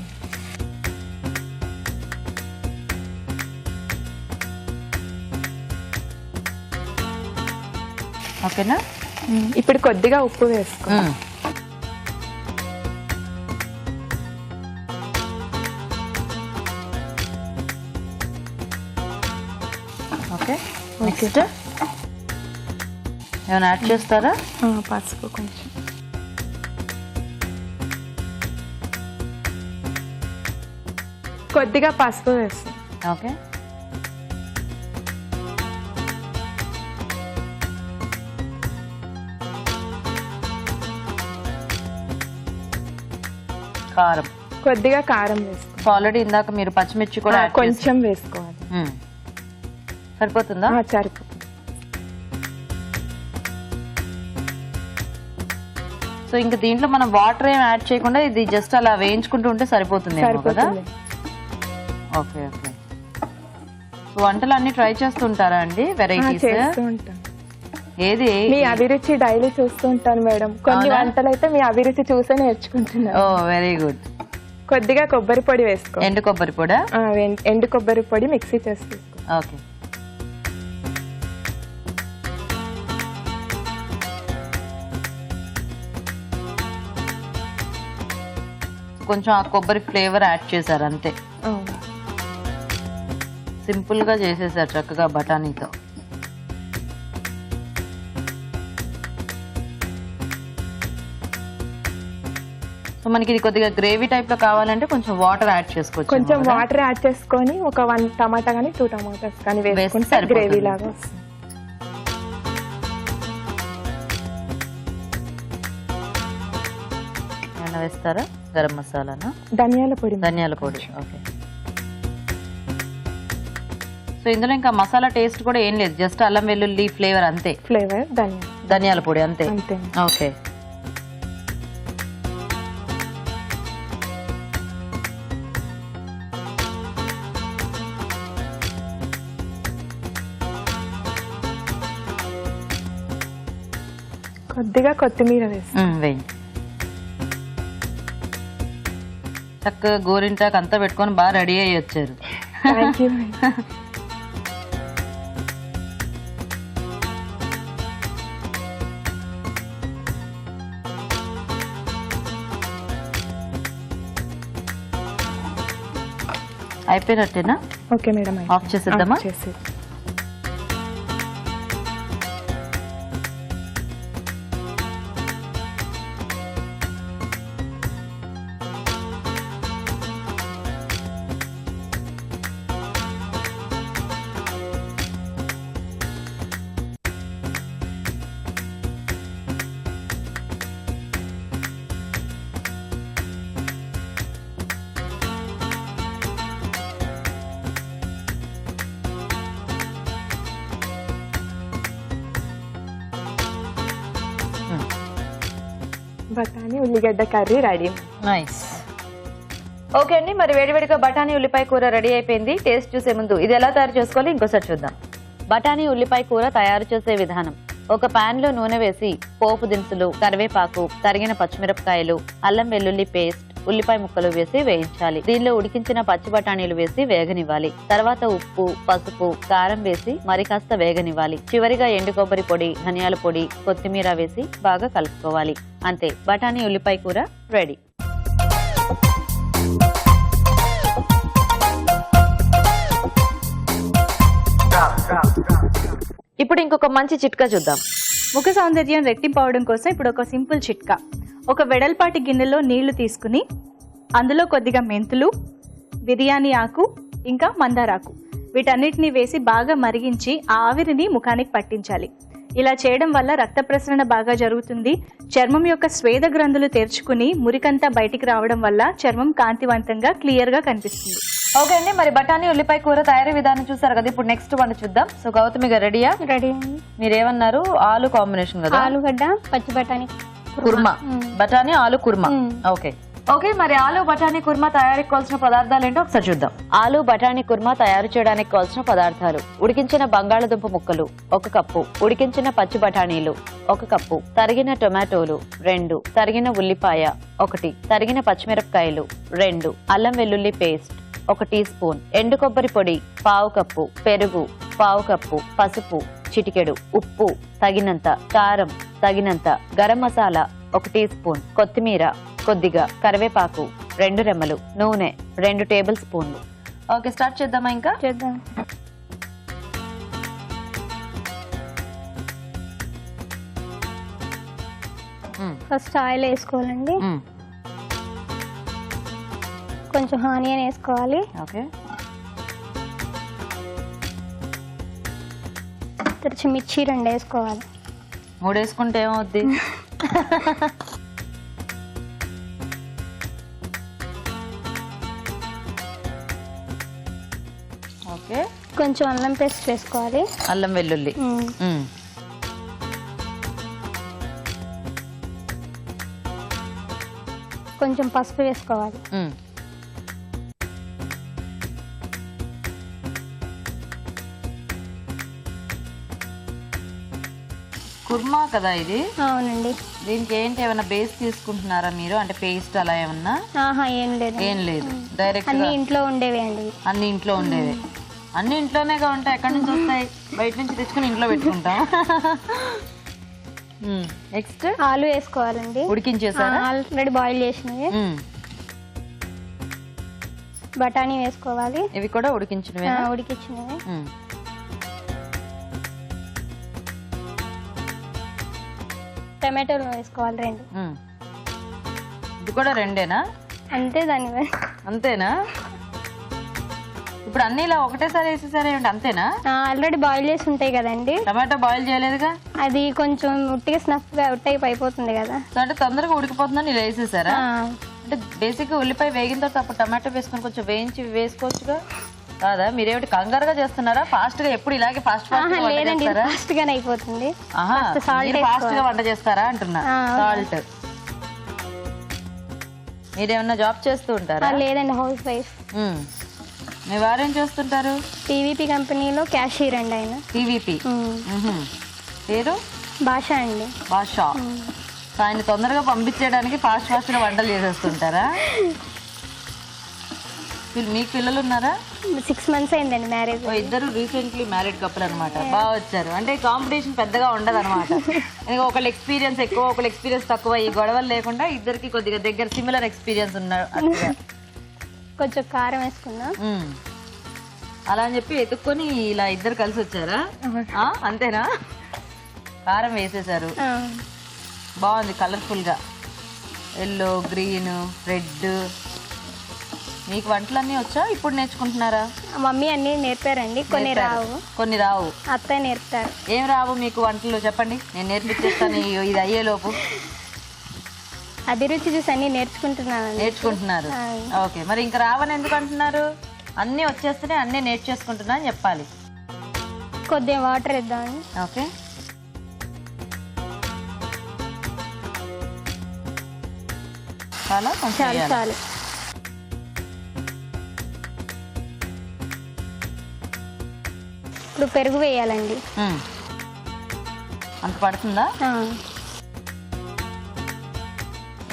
ఓకేనా? ఇప్పుడు కొద్దిగా ఉప్పు వేసుకో. ఓకే. నెక్స్ట్ ఏమైనా యాడ్ చేస్తారా? పసుపు కొంచెం. కొద్దిగా పసుపు వేస్తాం. ఓకే. కారం. కొద్దిగా కారం వేసుకో. ఆల్రెడీ ఇందాక మీరు పచ్చిమిర్చి కూడా యాడ్ కొంచెం వేసుకోవాలి. సరిపోతుందా? సరిపోతుంది. సో ఇంకా దీంట్లో మనం వాటర్ ఏం యాడ్ చేయకుండా ఇది జస్ట్ అలా వేయించుకుంటూ ఉంటే సరిపోతుంది కదా. Okay okay. సో వంటలు అన్ని ట్రై చేస్తుంటారా అండి? వెరైటీస్ ఏది మీ అభిరుచి డైలీ చూస్తూ ఉంటాను మేడం. కొన్ని వంటలు అయితే మీ అభిరుచి చూసే నేర్చుకుంటున్నాను. ఓ వెరీ గుడ్. కొద్దిగా కొబ్బరి పొడి వేసుకో. ఎండు కొబ్బరి పొడి? ఎండు కొబ్బరి పొడి మిక్సీ చేసి తీసుకో. ఓకే. కొంచెం ఆ కొబ్బరి ఫ్లేవర్ యాడ్ చేశారు అంతే. సింపుల్ గా చేసేసారు చక్కగా బఠానీతో. సో మనకి ఇది కొద్దిగా గ్రేవీ టైప్ లో కావాలంటే కొంచెం వాటర్ యాడ్ చేసుకోవచ్చు. కొంచెం వాటర్ యాడ్ చేసుకొని ఒక 1 టమాటా కానీ 2 టమాటాస్ కానీ వేసుకుంటే గ్రేవీ లాగా వస్తుంది. ఏమైనా వేస్తారా? గరం మసాలానా? ధనియాల పొడి. ధనియాల పొడి. ఓకే. సో ఇందులో ఇంకా మసాలా టేస్ట్ కూడా ఏం లేదు, జస్ట్ అల్లం వెల్లుల్లి ఫ్లేవర్ అంతే. ఫ్లేవర్ ధనియాల పొడి అంతే. ఓకే. కొద్దిగా కొత్తిమీర వేయండి. చక్కగా గోరింటాకు అంతా పెట్టుకొని బాగా రెడీ అయ్యి వచ్చారు. అయిపోయినట్టేనా? Okay madam. ఆఫ్ చేసేద్దామా? బఠానీ ఉల్లిగడ్డ కర్రీ రెడీ. నైస్. ఓకే అండి, మరి వేడివేడిగా బఠానీ ఉల్లిపాయ కూర రెడీ అయిపోయింది. టేస్ట్ చూసే ముందు ఇది ఎలా తయారు చేసుకోవాలి ఇంకోసారి చూద్దాం. బఠానీ ఉల్లిపాయ కూర తయారు చేసే విధానం: ఒక పాన్ లో నూనె వేసి పోపు దినుసులు, కరివేపాకు, తరిగిన పచ్చిమిరపకాయలు, అల్లం వెల్లుల్లి పేస్ట్, ఉల్లిపాయ ముక్కలు వేసి వేయించాలి. దీనిలో ఉడికించిన పచ్చి బఠానీలు వేసి వేగనివ్వాలి. తర్వాత ఉప్పు, పసుపు, కారం వేసి మరి కాస్త వేగనివ్వాలి. చివరిగా ఎండు కొబ్బరి పొడి, ధనియాల పొడి, కొత్తిమీర వేసి బాగా కలుపుకోవాలి. అంతే, బఠానీ ఉల్లిపాయ కూర రెడీ. ఇప్పుడు ఇంకొక మంచి చిట్కా చూద్దాం. ముఖ సౌందర్యం రెట్టింపు అవడం కోసం ఇప్పుడు ఒక సింపుల్ చిట్కా. ఒక వెడల్పాటి గిన్నెలో నీళ్లు తీసుకుని అందులో కొద్దిగా మెంతులు, బిర్యానీ ఆకు, ఇంకా మందారాకు వీటన్నిటిని వేసి బాగా మరిగించి ఆ ఆవిరిని ముఖానికి పట్టించాలి. ఇలా చేయడం వల్ల రక్త ప్రసరణ బాగా జరుగుతుంది. చర్మం యొక్క స్వేద గ్రంథులు తెరుచుకుని మురికంతా బయటికి రావడం వల్ల చర్మం కాంతివంతంగా క్లియర్ గా కనిపిస్తుంది. ఓకే అండి, మరి బఠానీ ఉల్లిపాయ కూర తయారీ విధానం చూసారు కదా. ఇప్పుడు నెక్స్ట్ వంట చూద్దాం. సో గౌతమి గారు రెడీయా? రెడీ. మీరేమన్నారు? ఆలు కాంబినేషన్ కదా? ఆలుగడ్డ పచ్చి బఠానీ కుర్మా. బఠానీ ఆలు కుర్మా. ఓకే ఓకే, మరి ఆలు బఠానీ కుర్మా తయారీకి కావాల్సిన పదార్థాలు ఏంటో ఒకసారి చూద్దాం. ఆలు బఠానీ కుర్మా తయారు చేయడానికి కావాల్సిన పదార్థాలు: ఉడికించిన బంగాళదుంప ముక్కలు 1 కప్పు, ఉడికించిన పచ్చి బఠానీలు 1 కప్పు, తరిగిన టొమాటోలు 2, తరిగిన ఉల్లిపాయ 1, తరిగిన పచ్చిమిరపకాయలు 2, అల్లం వెల్లుల్లి పేస్ట్ 1 టీ స్పూన్, ఎండు కొబ్బరి పొడి 1/2 కప్పు, పెరుగు 1/2 కప్పు, పసుపు చిటికెడు, ఉప్పు తగినంత, కారం తగినంత, గరం మసాలా 1 టీ స్పూన్, కొత్తిమీర కొద్దిగా, కరివేపాకు 2 రెమ్మలు, నూనె 2 టేబుల్ స్పూన్లు. ఓకే, స్టార్ట్ చేద్దామా? ఇంకా చేద్దాం. ఫస్ట్ ఆయిల్ వేసుకోవాలండి. కొంచెం ఆనియన్ వేసుకోవాలి. ఓకే, మిర్చి 2 వేసుకోవాలి. 3 వేసుకుంటే ఏమవుద్ది? ఓకే, కొంచెం అల్లం పేస్ట్ వేసుకోవాలి. అల్లం వెల్లుల్లి. కొంచెం పసుపు వేసుకోవాలి. కుర్మా కదా ఇది? అవునండి. దీనికి ఏంటి, ఏమైనా బేస్ తీసుకుంటున్నారా మీరు? అంటే పేస్ట్ అలా ఏమన్నా? ఆహా, ఏం లేదు. ఏం లేదు, డైరెక్ట్ అన్ని ఇంట్లో ఉండేవి అండి. అన్ని ఇంట్లో ఉండేవి. అన్ని ఇంట్లోనేగా ఉంటాయి. ఎక్కడి నుంచి వస్తాయి? బయట నుంచి తెచ్చుకుని ఇంట్లో పెట్టుకుంటాం. నెక్స్ట్ ఆలు వేసుకోవాలండి. ఉడికించేసారా? ఆల్రెడీ బాయిల్ చేసినవి. బఠానీ వేసుకోవాలి. ఇవి కూడా ఉడికించినవి. ఉడికించినవి. టమాటోలు వేసుకోవాలి 2. ఇది కూడా 2ఏనా? అంతే. దాని అంతేనా? ఇప్పుడు అన్ని ఇలా ఒకటేసారి వేసేసారా? అంతేనా? ఆల్రెడీ బాయిల్ చేసి ఉంటాయి కదండి. టమాటో బాయిల్ చేయలేదుగా? అది కొంచెం ఉట్టిగా స్నఫ్ గా టైప్ అయిపోతుంది కదా. అంటే తొందరగా ఉడికిపోతుందని ఇలా వేసేసారా? అంటే బేసిక్ గా ఉల్లిపాయ వేగిన తర్వాత అప్పుడు టమాటో వేసుకొని కొంచెం వేయించి వేసుకోవచ్చుగా కాదా? మీరేమిటి కంగారుగా చేస్తున్నారా? ఫాస్ట్ గా ఎప్పుడు ఇలాగే ఫాస్ట్ లేదండి, ఫాస్ట్ గానే అయిపోతుంది. ఫాస్ట్ గా వంట చేస్తారా అంటున్నా. సాల్ట్. మీరేమన్నా జాబ్ చేస్తూ ఉంటారా? లేదండి, హౌస్ వైఫ్. మీ వారేం చేస్తుంటారు? టీవీపీ కంపెనీలో క్యాషియర్ అండి ఆయన. టీవీపీ పేరు? భాష అండి. భాష. ఆయన తొందరగా పంపించేయడానికి ఫాస్ట్ గా వంటలు చేసేస్తుంటారా? మీకు పిల్లలు ఉన్నారా? 6 months అయిందండి మ్యారేజ్. ఇద్దరు రీసెంట్లీ మ్యారీడ్ కపుల్ అనమాట. బాగా వచ్చారు. అంటే కాంపిటీషన్ పెద్దగా ఉండదు అనమాట. ఒకళ్ళ ఎక్స్పీరియన్స్ ఎక్కువ, ఒకళ్ళ ఎక్స్పీరియన్స్ తక్కువ. ఈ గొడవలు లేకుండా ఇద్దరికి కొద్దిగా దగ్గర సిమిలర్ ఎక్స్పీరియన్స్ ఉన్నారు. కొంచెం కారం వేసుకున్నా. అలా అని చెప్పి ఎత్తుక్కొని ఇలా ఇద్దరు కలిసి వచ్చారా? అంతేనా? కారం వేసేసారు. బాగుంది, కలర్ఫుల్ గా. Yellow, green, red. మీకు వంటలన్నీ వచ్చా? ఇప్పుడు నేర్చుకుంటున్నారా? మమ్మీ అన్ని నేర్పారండి. కొన్ని రావు. కొన్ని రావు. అత్తయ్య నేర్పుతారు. ఏం రావు మీకు వంటలు? చెప్పండి, నేను నేర్పించేస్తాను ఇది అయ్యేలోపు. అభిరుచి చూసి అన్ని నేర్చుకుంటున్నారు. ఓకే, మరి ఇంకా రావని ఎందుకు అంటున్నారు? అన్నీ వచ్చేస్తేనే అన్నీ నేర్చేసుకుంటున్నా అని చెప్పాలి. కొద్దిగా వాటర్ ఇద్దామని. ఓకే, చాలా కొంచెం చాలు వేయాలి. చాలు. ఇప్పుడు పెరుగు వేయాలండి. అంత పడుతుందా?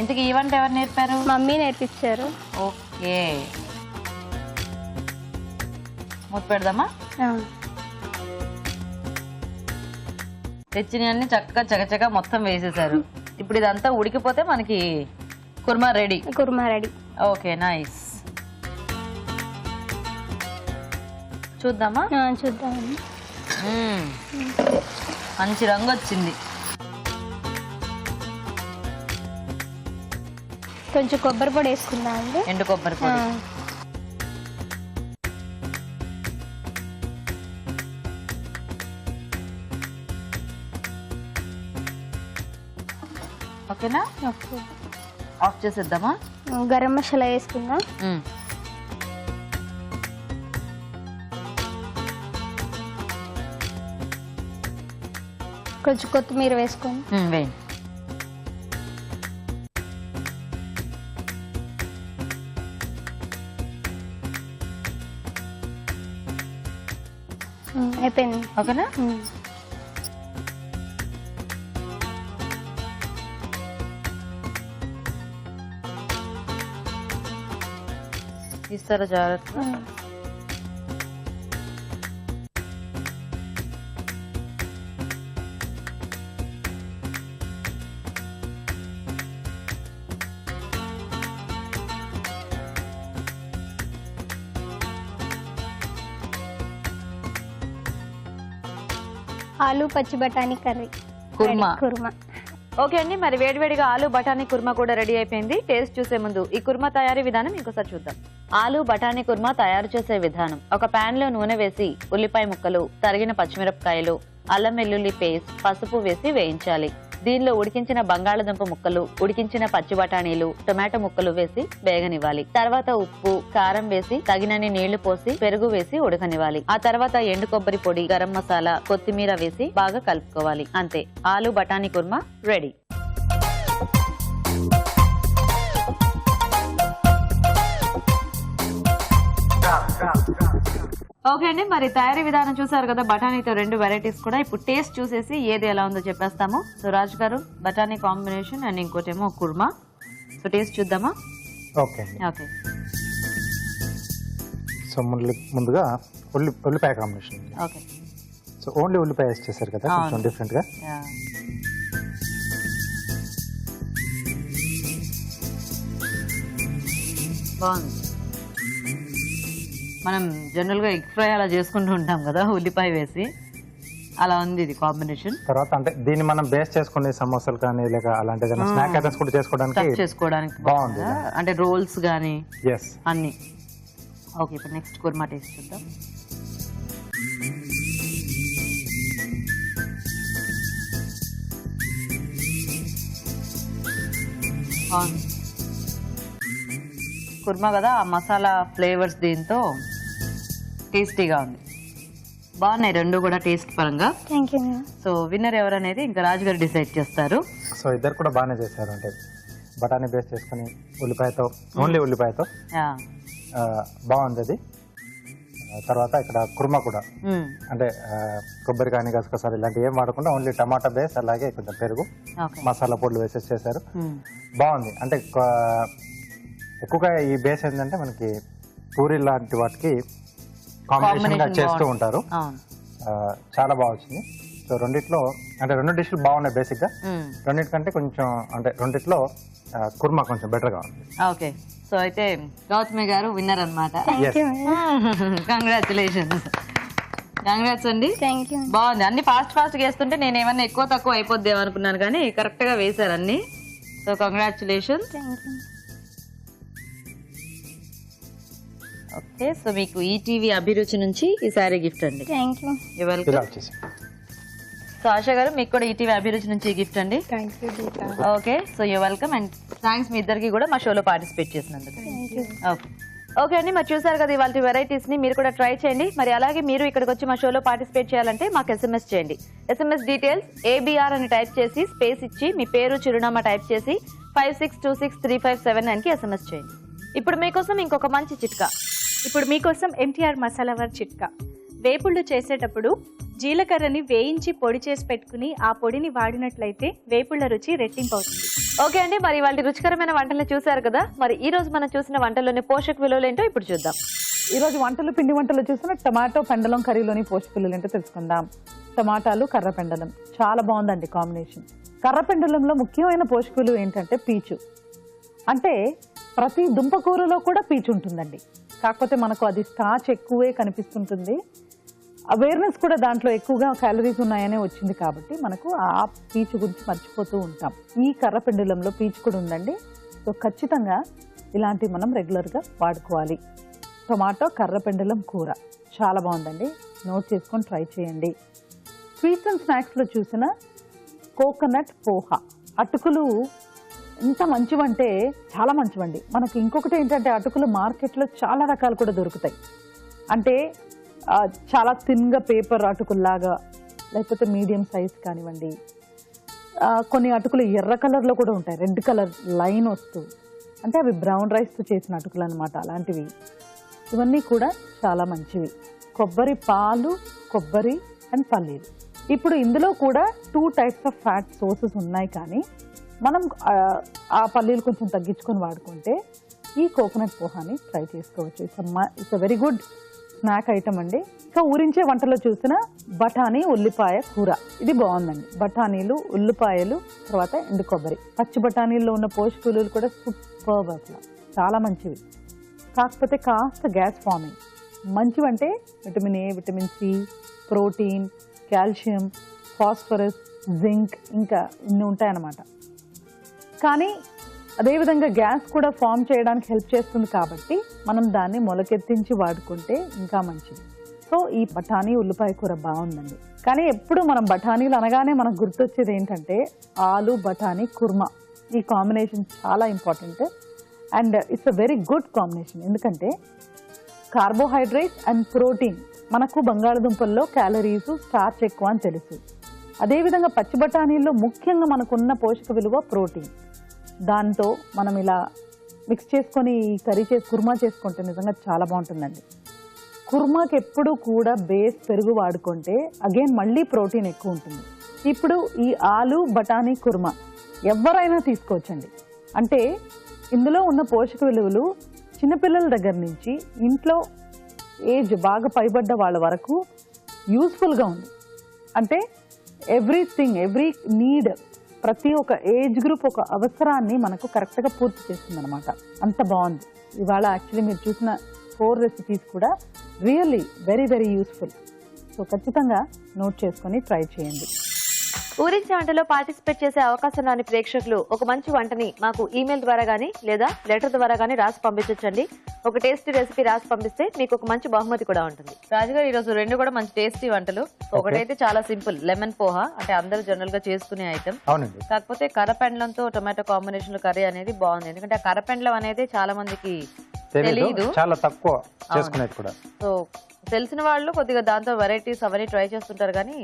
ఇంతకీ ఈ వంట ఎవరు నేర్పారు? మమ్మీ నేర్పించారు. ఓకే, మూత పెడదామా? తెచ్చినవన్నీ చక్కగా చకచక మొత్తం వేసేసారు. ఇప్పుడు ఇదంతా ఉడికిపోతే మనకి kurma ready. Kurma ready. Okay, nice. చూద్దామా? చూద్దామండి. మంచి రంగు వచ్చింది. కొంచెం కొబ్బరి పొడి వేసుకుందాం అండి. ఎండు కొబ్బరి పొడి. ఓకేనా? ఓకే. ఆఫ్ చేసేద్దామా? గరం మసాలా వేసుకుందాం. కొంచెం కొత్తిమీర వేసుకోండి. వేయండి. అయిపోయింది. ఓకేనా? తీస్తారా జాగ్రత్త? ఆలు పచ్చి బఠానీ కర్రీ కుర్మా. కుర్మా. ఓకే అండి, మరి వేడివేడిగా ఆలు బఠానీ కుర్మా కూడా రెడీ అయిపోయింది. టేస్ట్ చూసే ముందు ఈ కుర్మా తయారీ విధానం ఇంకోసారి చూద్దాం. ఆలు బఠానీ కుర్మా తయారు చేసే విధానం: ఒక పాన్ లో నూనె వేసి ఉల్లిపాయ ముక్కలు, తరిగిన పచ్చిమిరపకాయలు, అల్లం వెల్లుల్లి పేస్ట్, పసుపు వేసి వేయించాలి. దీనిలో ఉడికించిన బంగాళదుంప ముక్కలు, ఉడికించిన పచ్చి బఠానీలు, టొమాటో ముక్కలు వేసి వేగనివ్వాలి. తర్వాత ఉప్పు, కారం వేసి తగినన్ని నీళ్లు పోసి పెరుగు వేసి ఉడకనివ్వాలి. ఆ తర్వాత ఎండు కొబ్బరి పొడి, గరం మసాలా, కొత్తిమీర వేసి బాగా కలుపుకోవాలి. అంతే, ఆలు బఠానీ కుర్మా రెడీ. ఓకే అండి, మరి తయారీ విధానం చూసారు కదా, బఠానీతో 2 వెరైటీస్ కూడా. ఇప్పుడు టేస్ట్ చూసేసి ఏది ఎలా ఉందో చెప్పేస్తాము. సో రాజు గారు, బఠానీ కాంబినేషన్ అండ్ ఇంకోటేమో కుర్మా. సో టేస్ట్ చూద్దామా? ఓకే అండి. ఓకే. సో ముందుగా ఉల్లిపాయ కాంబినేషన్. ఓకే. సో ఓన్లీ ఉల్లిపాయ వేసి చేశారు కదా, కొంచెం డిఫరెంట్ గా. బాగుంది. మనం జనరల్ గా ఎగ్ ఫ్రై అలా చేసుకుంటూ ఉంటాం కదా ఉల్లిపాయ వేసి, అలా ఉంది ఇది కాంబినేషన్. తర్వాత అంటే దీన్ని మనం బేస్ చేసుకునే సమోసాలు కానీ లేక అలాంటి స్నాక్ ఐటమ్స్ కూడా చేసుకోవడానికి బాగుంది. అంటే రోల్స్ గానీ ఎస్ అన్ని. ఓకే, ఇప్పుడు నెక్స్ట్ కుర్మా టేస్ట్ చూద్దాం. కుర్మా కదా, ఆ మసాలా ఫ్లేవర్స్ దీంతో టేస్టీగా ఉంది. బాగున్నాయి 2 కూడా టేస్ట్ పరంగా. Thank you. సో విన్నర్ ఎవరనేది ఇంకా రాజు గారు డిసైడ్ చేస్తారు. సో ఇద్దరు కూడా బాగానే చేశారు. అంటే బఠానీ బేస్ చేసుకుని ఉల్లిపాయతో, ఓన్లీ ఉల్లిపాయతో బాగుంది అది. తర్వాత ఇక్కడ కుర్మా కూడా అంటే కొబ్బరి కానీ గసగసాలు ఇలాంటివి ఏం వాడకుండా ఓన్లీ టమాటా బేస్, అలాగే కొంచెం పెరుగు, మసాలా పొడులు వేసేసి చేశారు. బాగుంది. అంటే ఎక్కువగా ఈ బేస్ ఏంటంటే మనకి పూరి లాంటి వాటికి కాంబినేషన్ గా చేస్తూ ఉంటారు. చాలా బాగా వచ్చింది. సో రెండిట్లో అంటే 2 డిష్లు బాగున్నాయి బేసిక్ గా. రెండింటికంటే కొంచెం అంటే రెండిట్లో కుర్మా కొంచెం బెటర్ గా ఉంది. ఓకే, సో అయితే గౌతమి గారు విన్నర్ అన్నమాట. కంగ్రాచులేషన్స్. కంగ్రాట్స్ అండి. Thank you. బాగుంది. అన్ని ఫాస్ట్ గా వేస్తుంటే నేను ఏమన్నా ఎక్కువ తక్కువ అయిపోద్దేమో అనుకున్నాను, కానీ కరెక్ట్ గా వేశారు అన్ని. So congratulations. Thank you. Okay, so మీకు ఈటీవీ అభిరుచి నుంచి ఈ సారీ గిఫ్ట్ అండి. Thank you. You welcome. So Asha గారు, మీకు కూడా ఈటీవీ అభిరుచి నుంచి గిఫ్ట్ అండి. Thank you Geetha. Okay, so you welcome and thanks మీ ఇద్దరికి కూడా మా షోలో పార్టిసిపేట్ చేసినందుకు. ఓకే. ఓకే అండి, మరి చూసారు కదా ఇవాళ వెరైటీస్ ని. మీరు కూడా ట్రై చేయండి. మరి అలాగే మీరు ఇక్కడికి వచ్చి మా షోలో పార్టిసిపేట్ చేయాలంటే మాకు SMS చేయండి. SMS డీటెయిల్స్ ABR అని టైప్ చేసి స్పేస్ ఇచ్చి మీ పేరు, చిరునామా టైప్ చేసి 56263579 కి SMS చేయండి. ఇప్పుడు మీకోసం ఇంకొక మంచి చిట్కా. ఇప్పుడు మీకోసం ఎంటీఆర్ మసాలా వారి చిట్కా. వేపుళ్ళు చేసేటప్పుడు జీలకర్రని వేయించి పొడి చేసి పెట్టుకుని ఆ పొడిని వాడినట్లయితే వేపుళ్ళ రుచి రెట్టింపు అవుతుంది. ఓకే అండి, మరి వాళ్ళ రుచికరమైన వంటలు చూశారు కదా. మరి ఈ రోజు మనం చూసిన వంటల్లోని పోషక విలువలు ఏంటో ఇప్పుడు చూద్దాం. ఈ రోజు పిండి వంటలు చూసిన టమాటో పెండలం కర్రీలోని పోషక విలువలు ఏంటో తెలుసుకుందాం. టమాటాలు కర్ర పెండలం చాలా బాగుందండి కాంబినేషన్. కర్ర పెండలంలో ముఖ్యమైన పోషక విలువ ఏంటంటే పీచు. అంటే ప్రతి దుంపకూరలో కూడా పీచు ఉంటుందండి. కాకపోతే మనకు అది స్టార్చ్ ఎక్కువే కనిపిస్తుంటుంది, అవేర్నెస్ కూడా దాంట్లో ఎక్కువగా క్యాలరీస్ ఉన్నాయనే వచ్చింది కాబట్టి మనకు ఆ పీచు గురించి మర్చిపోతూ ఉంటాం. ఈ కర్ర పెండలంలో పీచు కూడా ఉందండి. సో ఖచ్చితంగా ఇలాంటివి మనం రెగ్యులర్గా వాడుకోవాలి. టొమాటో కర్ర పెండలం కూర చాలా బాగుందండి, నోట్ చేసుకొని ట్రై చేయండి. స్వీట్స్ అండ్ స్నాక్స్లో చూసిన కోకోనట్ పోహా అటుకులు ఎంత మంచివంటే చాలా మంచివండి. మనకు ఇంకొకటి ఏంటంటే అటుకులు మార్కెట్లో చాలా రకాలు కూడా దొరుకుతాయి. అంటే చాలా థిన్గా పేపర్ అటుకుల్లాగా, లేకపోతే మీడియం సైజ్ కానివ్వండి. కొన్ని అటుకులు ఎర్ర కలర్లో కూడా ఉంటాయి, రెడ్ కలర్ లైన్ వస్తూ, అంటే అవి బ్రౌన్ రైస్తో చేసిన అటుకులు అనమాట. అలాంటివి ఇవన్నీ కూడా చాలా మంచివి. కొబ్బరి పాలు, కొబ్బరి అండ్ పల్లీలు. ఇప్పుడు ఇందులో కూడా 2 types ఆఫ్ ఫ్యాట్ సోర్సెస్ ఉన్నాయి, కానీ మనం ఆ పల్లీలు కొంచెం తగ్గించుకొని వాడుకుంటే ఈ కోకోనట్ పోహాని ట్రై చేసుకోవచ్చు. It's a very good snack item అండి. ఇంకా ఊరించే వంటలో చూసిన బఠానీ ఉల్లిపాయ కూర, ఇది బాగుందండి. బఠానీలు, ఉల్లిపాయలు, తర్వాత ఎండు కొబ్బరి. పచ్చి బఠానీల్లో ఉన్న పోషక విలువలు కూడా సూపర్బ్, అసలు చాలా మంచివి. కాకపోతే కాస్త గ్యాస్ ఫార్మింగ్. మంచివంటే vitamin A, vitamin C, protein, calcium, phosphorus, zinc, ఇంకా ఇన్ని ఉంటాయన్నమాట. కానీ అదేవిధంగా గ్యాస్ కూడా ఫామ్ చేయడానికి హెల్ప్ చేస్తుంది కాబట్టి మనం దాన్ని మొలకెత్తించి వాడుకుంటే ఇంకా మంచిది. సో ఈ బఠానీ ఉల్లిపాయ కూర బాగుందండి. కానీ ఎప్పుడు మనం బఠానీలు అనగానే మనకు గుర్తొచ్చేది ఏంటంటే ఆలు బఠానీ కుర్మా. ఈ కాంబినేషన్ చాలా important and it's a very good combination. ఎందుకంటే కార్బోహైడ్రేట్స్ అండ్ ప్రోటీన్. మనకు బంగాళదుంపల్లో క్యాలరీస్, స్టార్చ్ ఎక్కువ అని తెలుసు. అదేవిధంగా పచ్చి బఠానీల్లో ముఖ్యంగా మనకున్న పోషక విలువ ప్రోటీన్. దాంతో మనం ఇలా మిక్స్ చేసుకొని కర్రీ కుర్మా చేసుకుంటే నిజంగా చాలా బాగుంటుందండి. కుర్మాకి ఎప్పుడు కూడా బేస్ పెరుగు వాడుకుంటే అగైన్ మళ్ళీ ప్రోటీన్ ఎక్కువ ఉంటుంది. ఇప్పుడు ఈ ఆలు బఠానీ కుర్మా ఎవరైనా తీసుకోవచ్చండి. అంటే ఇందులో ఉన్న పోషక విలువలు చిన్నపిల్లల దగ్గర నుంచి ఇంట్లో ఏజ్ బాగా పైబడ్డ వాళ్ళ వరకు యూస్ఫుల్గా ఉంది. అంటే ఎవ్రీథింగ్, ఎవ్రీ నీడ్, ప్రతి ఒక్క ఏజ్ గ్రూప్ ఒక అవసరాన్ని మనకు కరెక్ట్గా పూర్తి చేస్తుంది అనమాట. అంత బాగుంది. ఇవాళ యాక్చువల్లీ మీరు చూసిన 4 రెసిపీస్ కూడా really very very useful. So ఖచ్చితంగా నోట్ చేసుకొని ట్రై చేయండి. ఊరించే వంటలో పార్టిసిపేట్ చేసే అవకాశం రాని ప్రేక్షకులు ఒక మంచి వంటని మాకు ఈమెయిల్ ద్వారా గానీ లేదా లెటర్ ద్వారా గానీ రాసి పంపించండి. ఒక టేస్టీ రెసిపీ రాసి పంపిస్తే మీకు ఒక మంచి బహుమతి కూడా ఉంటుంది. రాజుగారు, ఈ రోజు 2 కూడా మంచి టేస్టీ వంటలు. ఒకటైతే చాలా సింపుల్, లెమన్ పోహా, అంటే అందరూ జనరల్ గా చేసుకునే ఐటమ్. అవునండి. కాకపోతే కర్రపెండలంతో టొమాటో కాంబినేషన్ లో కర్రీ అనేది బాగుంది. ఎందుకంటే ఆ కర్రపెండలం అనేది చాలా మందికి తెలియదు, చాలా తక్కువ చేసుకునేది కూడా. సో తెలిసిన వాళ్ళు కొద్దిగా దాంతో వెరైటీస్ అవన్నీ ట్రై చేస్తుంటారు, కానీ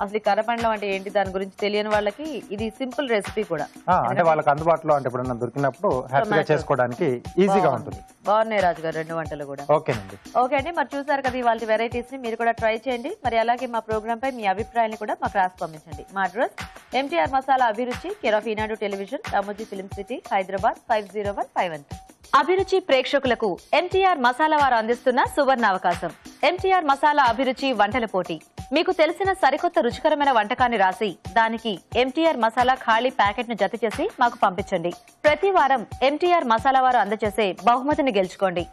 అసలు ఈ కర్రపెండలం అంటే ఏంటి దాని గురించి తెలియని వాళ్ళకి ఇది సింపుల్ రెసిపీ కూడా. అంటే వాళ్ళకి అందుబాటులో అంటే ఎప్పుడన్నా దొరికినప్పుడు హ్యాపీగా చేసుకోవడానికి ఈజీగా ఉంటుంది. బాగున్నాయి రాజు గారు 2 వంటలు కూడా. ఓకేనండి. ఓకే అండి, మరి చూసారు కదా ఇవాళ వెరైటీస్ ని, మీరు కూడా ట్రై చేయండి. మరి అలాగే మా ప్రోగ్రామ్ పై మీ అభిప్రాయాన్ని కూడా మాకు రాసి పంపించండి. మా అడ్రస్ ఎంటీఆర్ మసాలా అభిరుచి, care of Eenadu television, Ramoji film city, Hyderabad 50151. అభిరుచి ప్రేక్షకులకు ఎంటీఆర్ మసాలా వారు అందిస్తున్న సువర్ణ అవకాశం. ఎంటీఆర్ మసాలా అభిరుచి వంటల పోటీ. మీకు తెలిసిన సరికొత్త రుచికరమైన వంటకాన్ని రాసి దానికి ఎంటీఆర్ మసాలా ఖాళీ ప్యాకెట్ ను జత చేసి మాకు పంపించండి. ప్రతి వారం ఎంటీఆర్ మసాలా వారు అందజేసే బహుమతిని గెలుచుకోండి.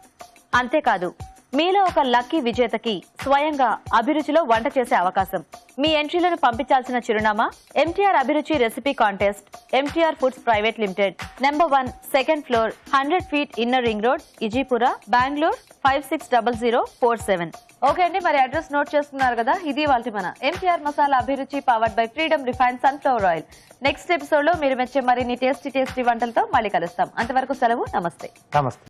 అంతేకాదు, మీలో ఒక లక్కీ విజేతకి స్వయంగా అభిరుచిలో వంట చేసే అవకాశం. మీ ఎంట్రీలను పంపించాల్సిన చిరునామా MTR Abhiruchi recipe contest, MTR foods private limited, number 1, 2nd floor, 100 feet inner ring road, Ejipura, Bengaluru 560047. Okay అండి, మరి అడ్రస్ నోట్ చేస్తున్నారు కదా. ఇది వాళ్ళ మన ఎంటీఆర్ మసాలా అభిరుచి powered by freedom refined sunflower oil. Next episode లో మీరు మెచ్చే మరిన్ని టేస్టీ వంటలతో మళ్ళీ కలుస్తాం. అంతవరకు సెలవు. నమస్తే. నమస్తే.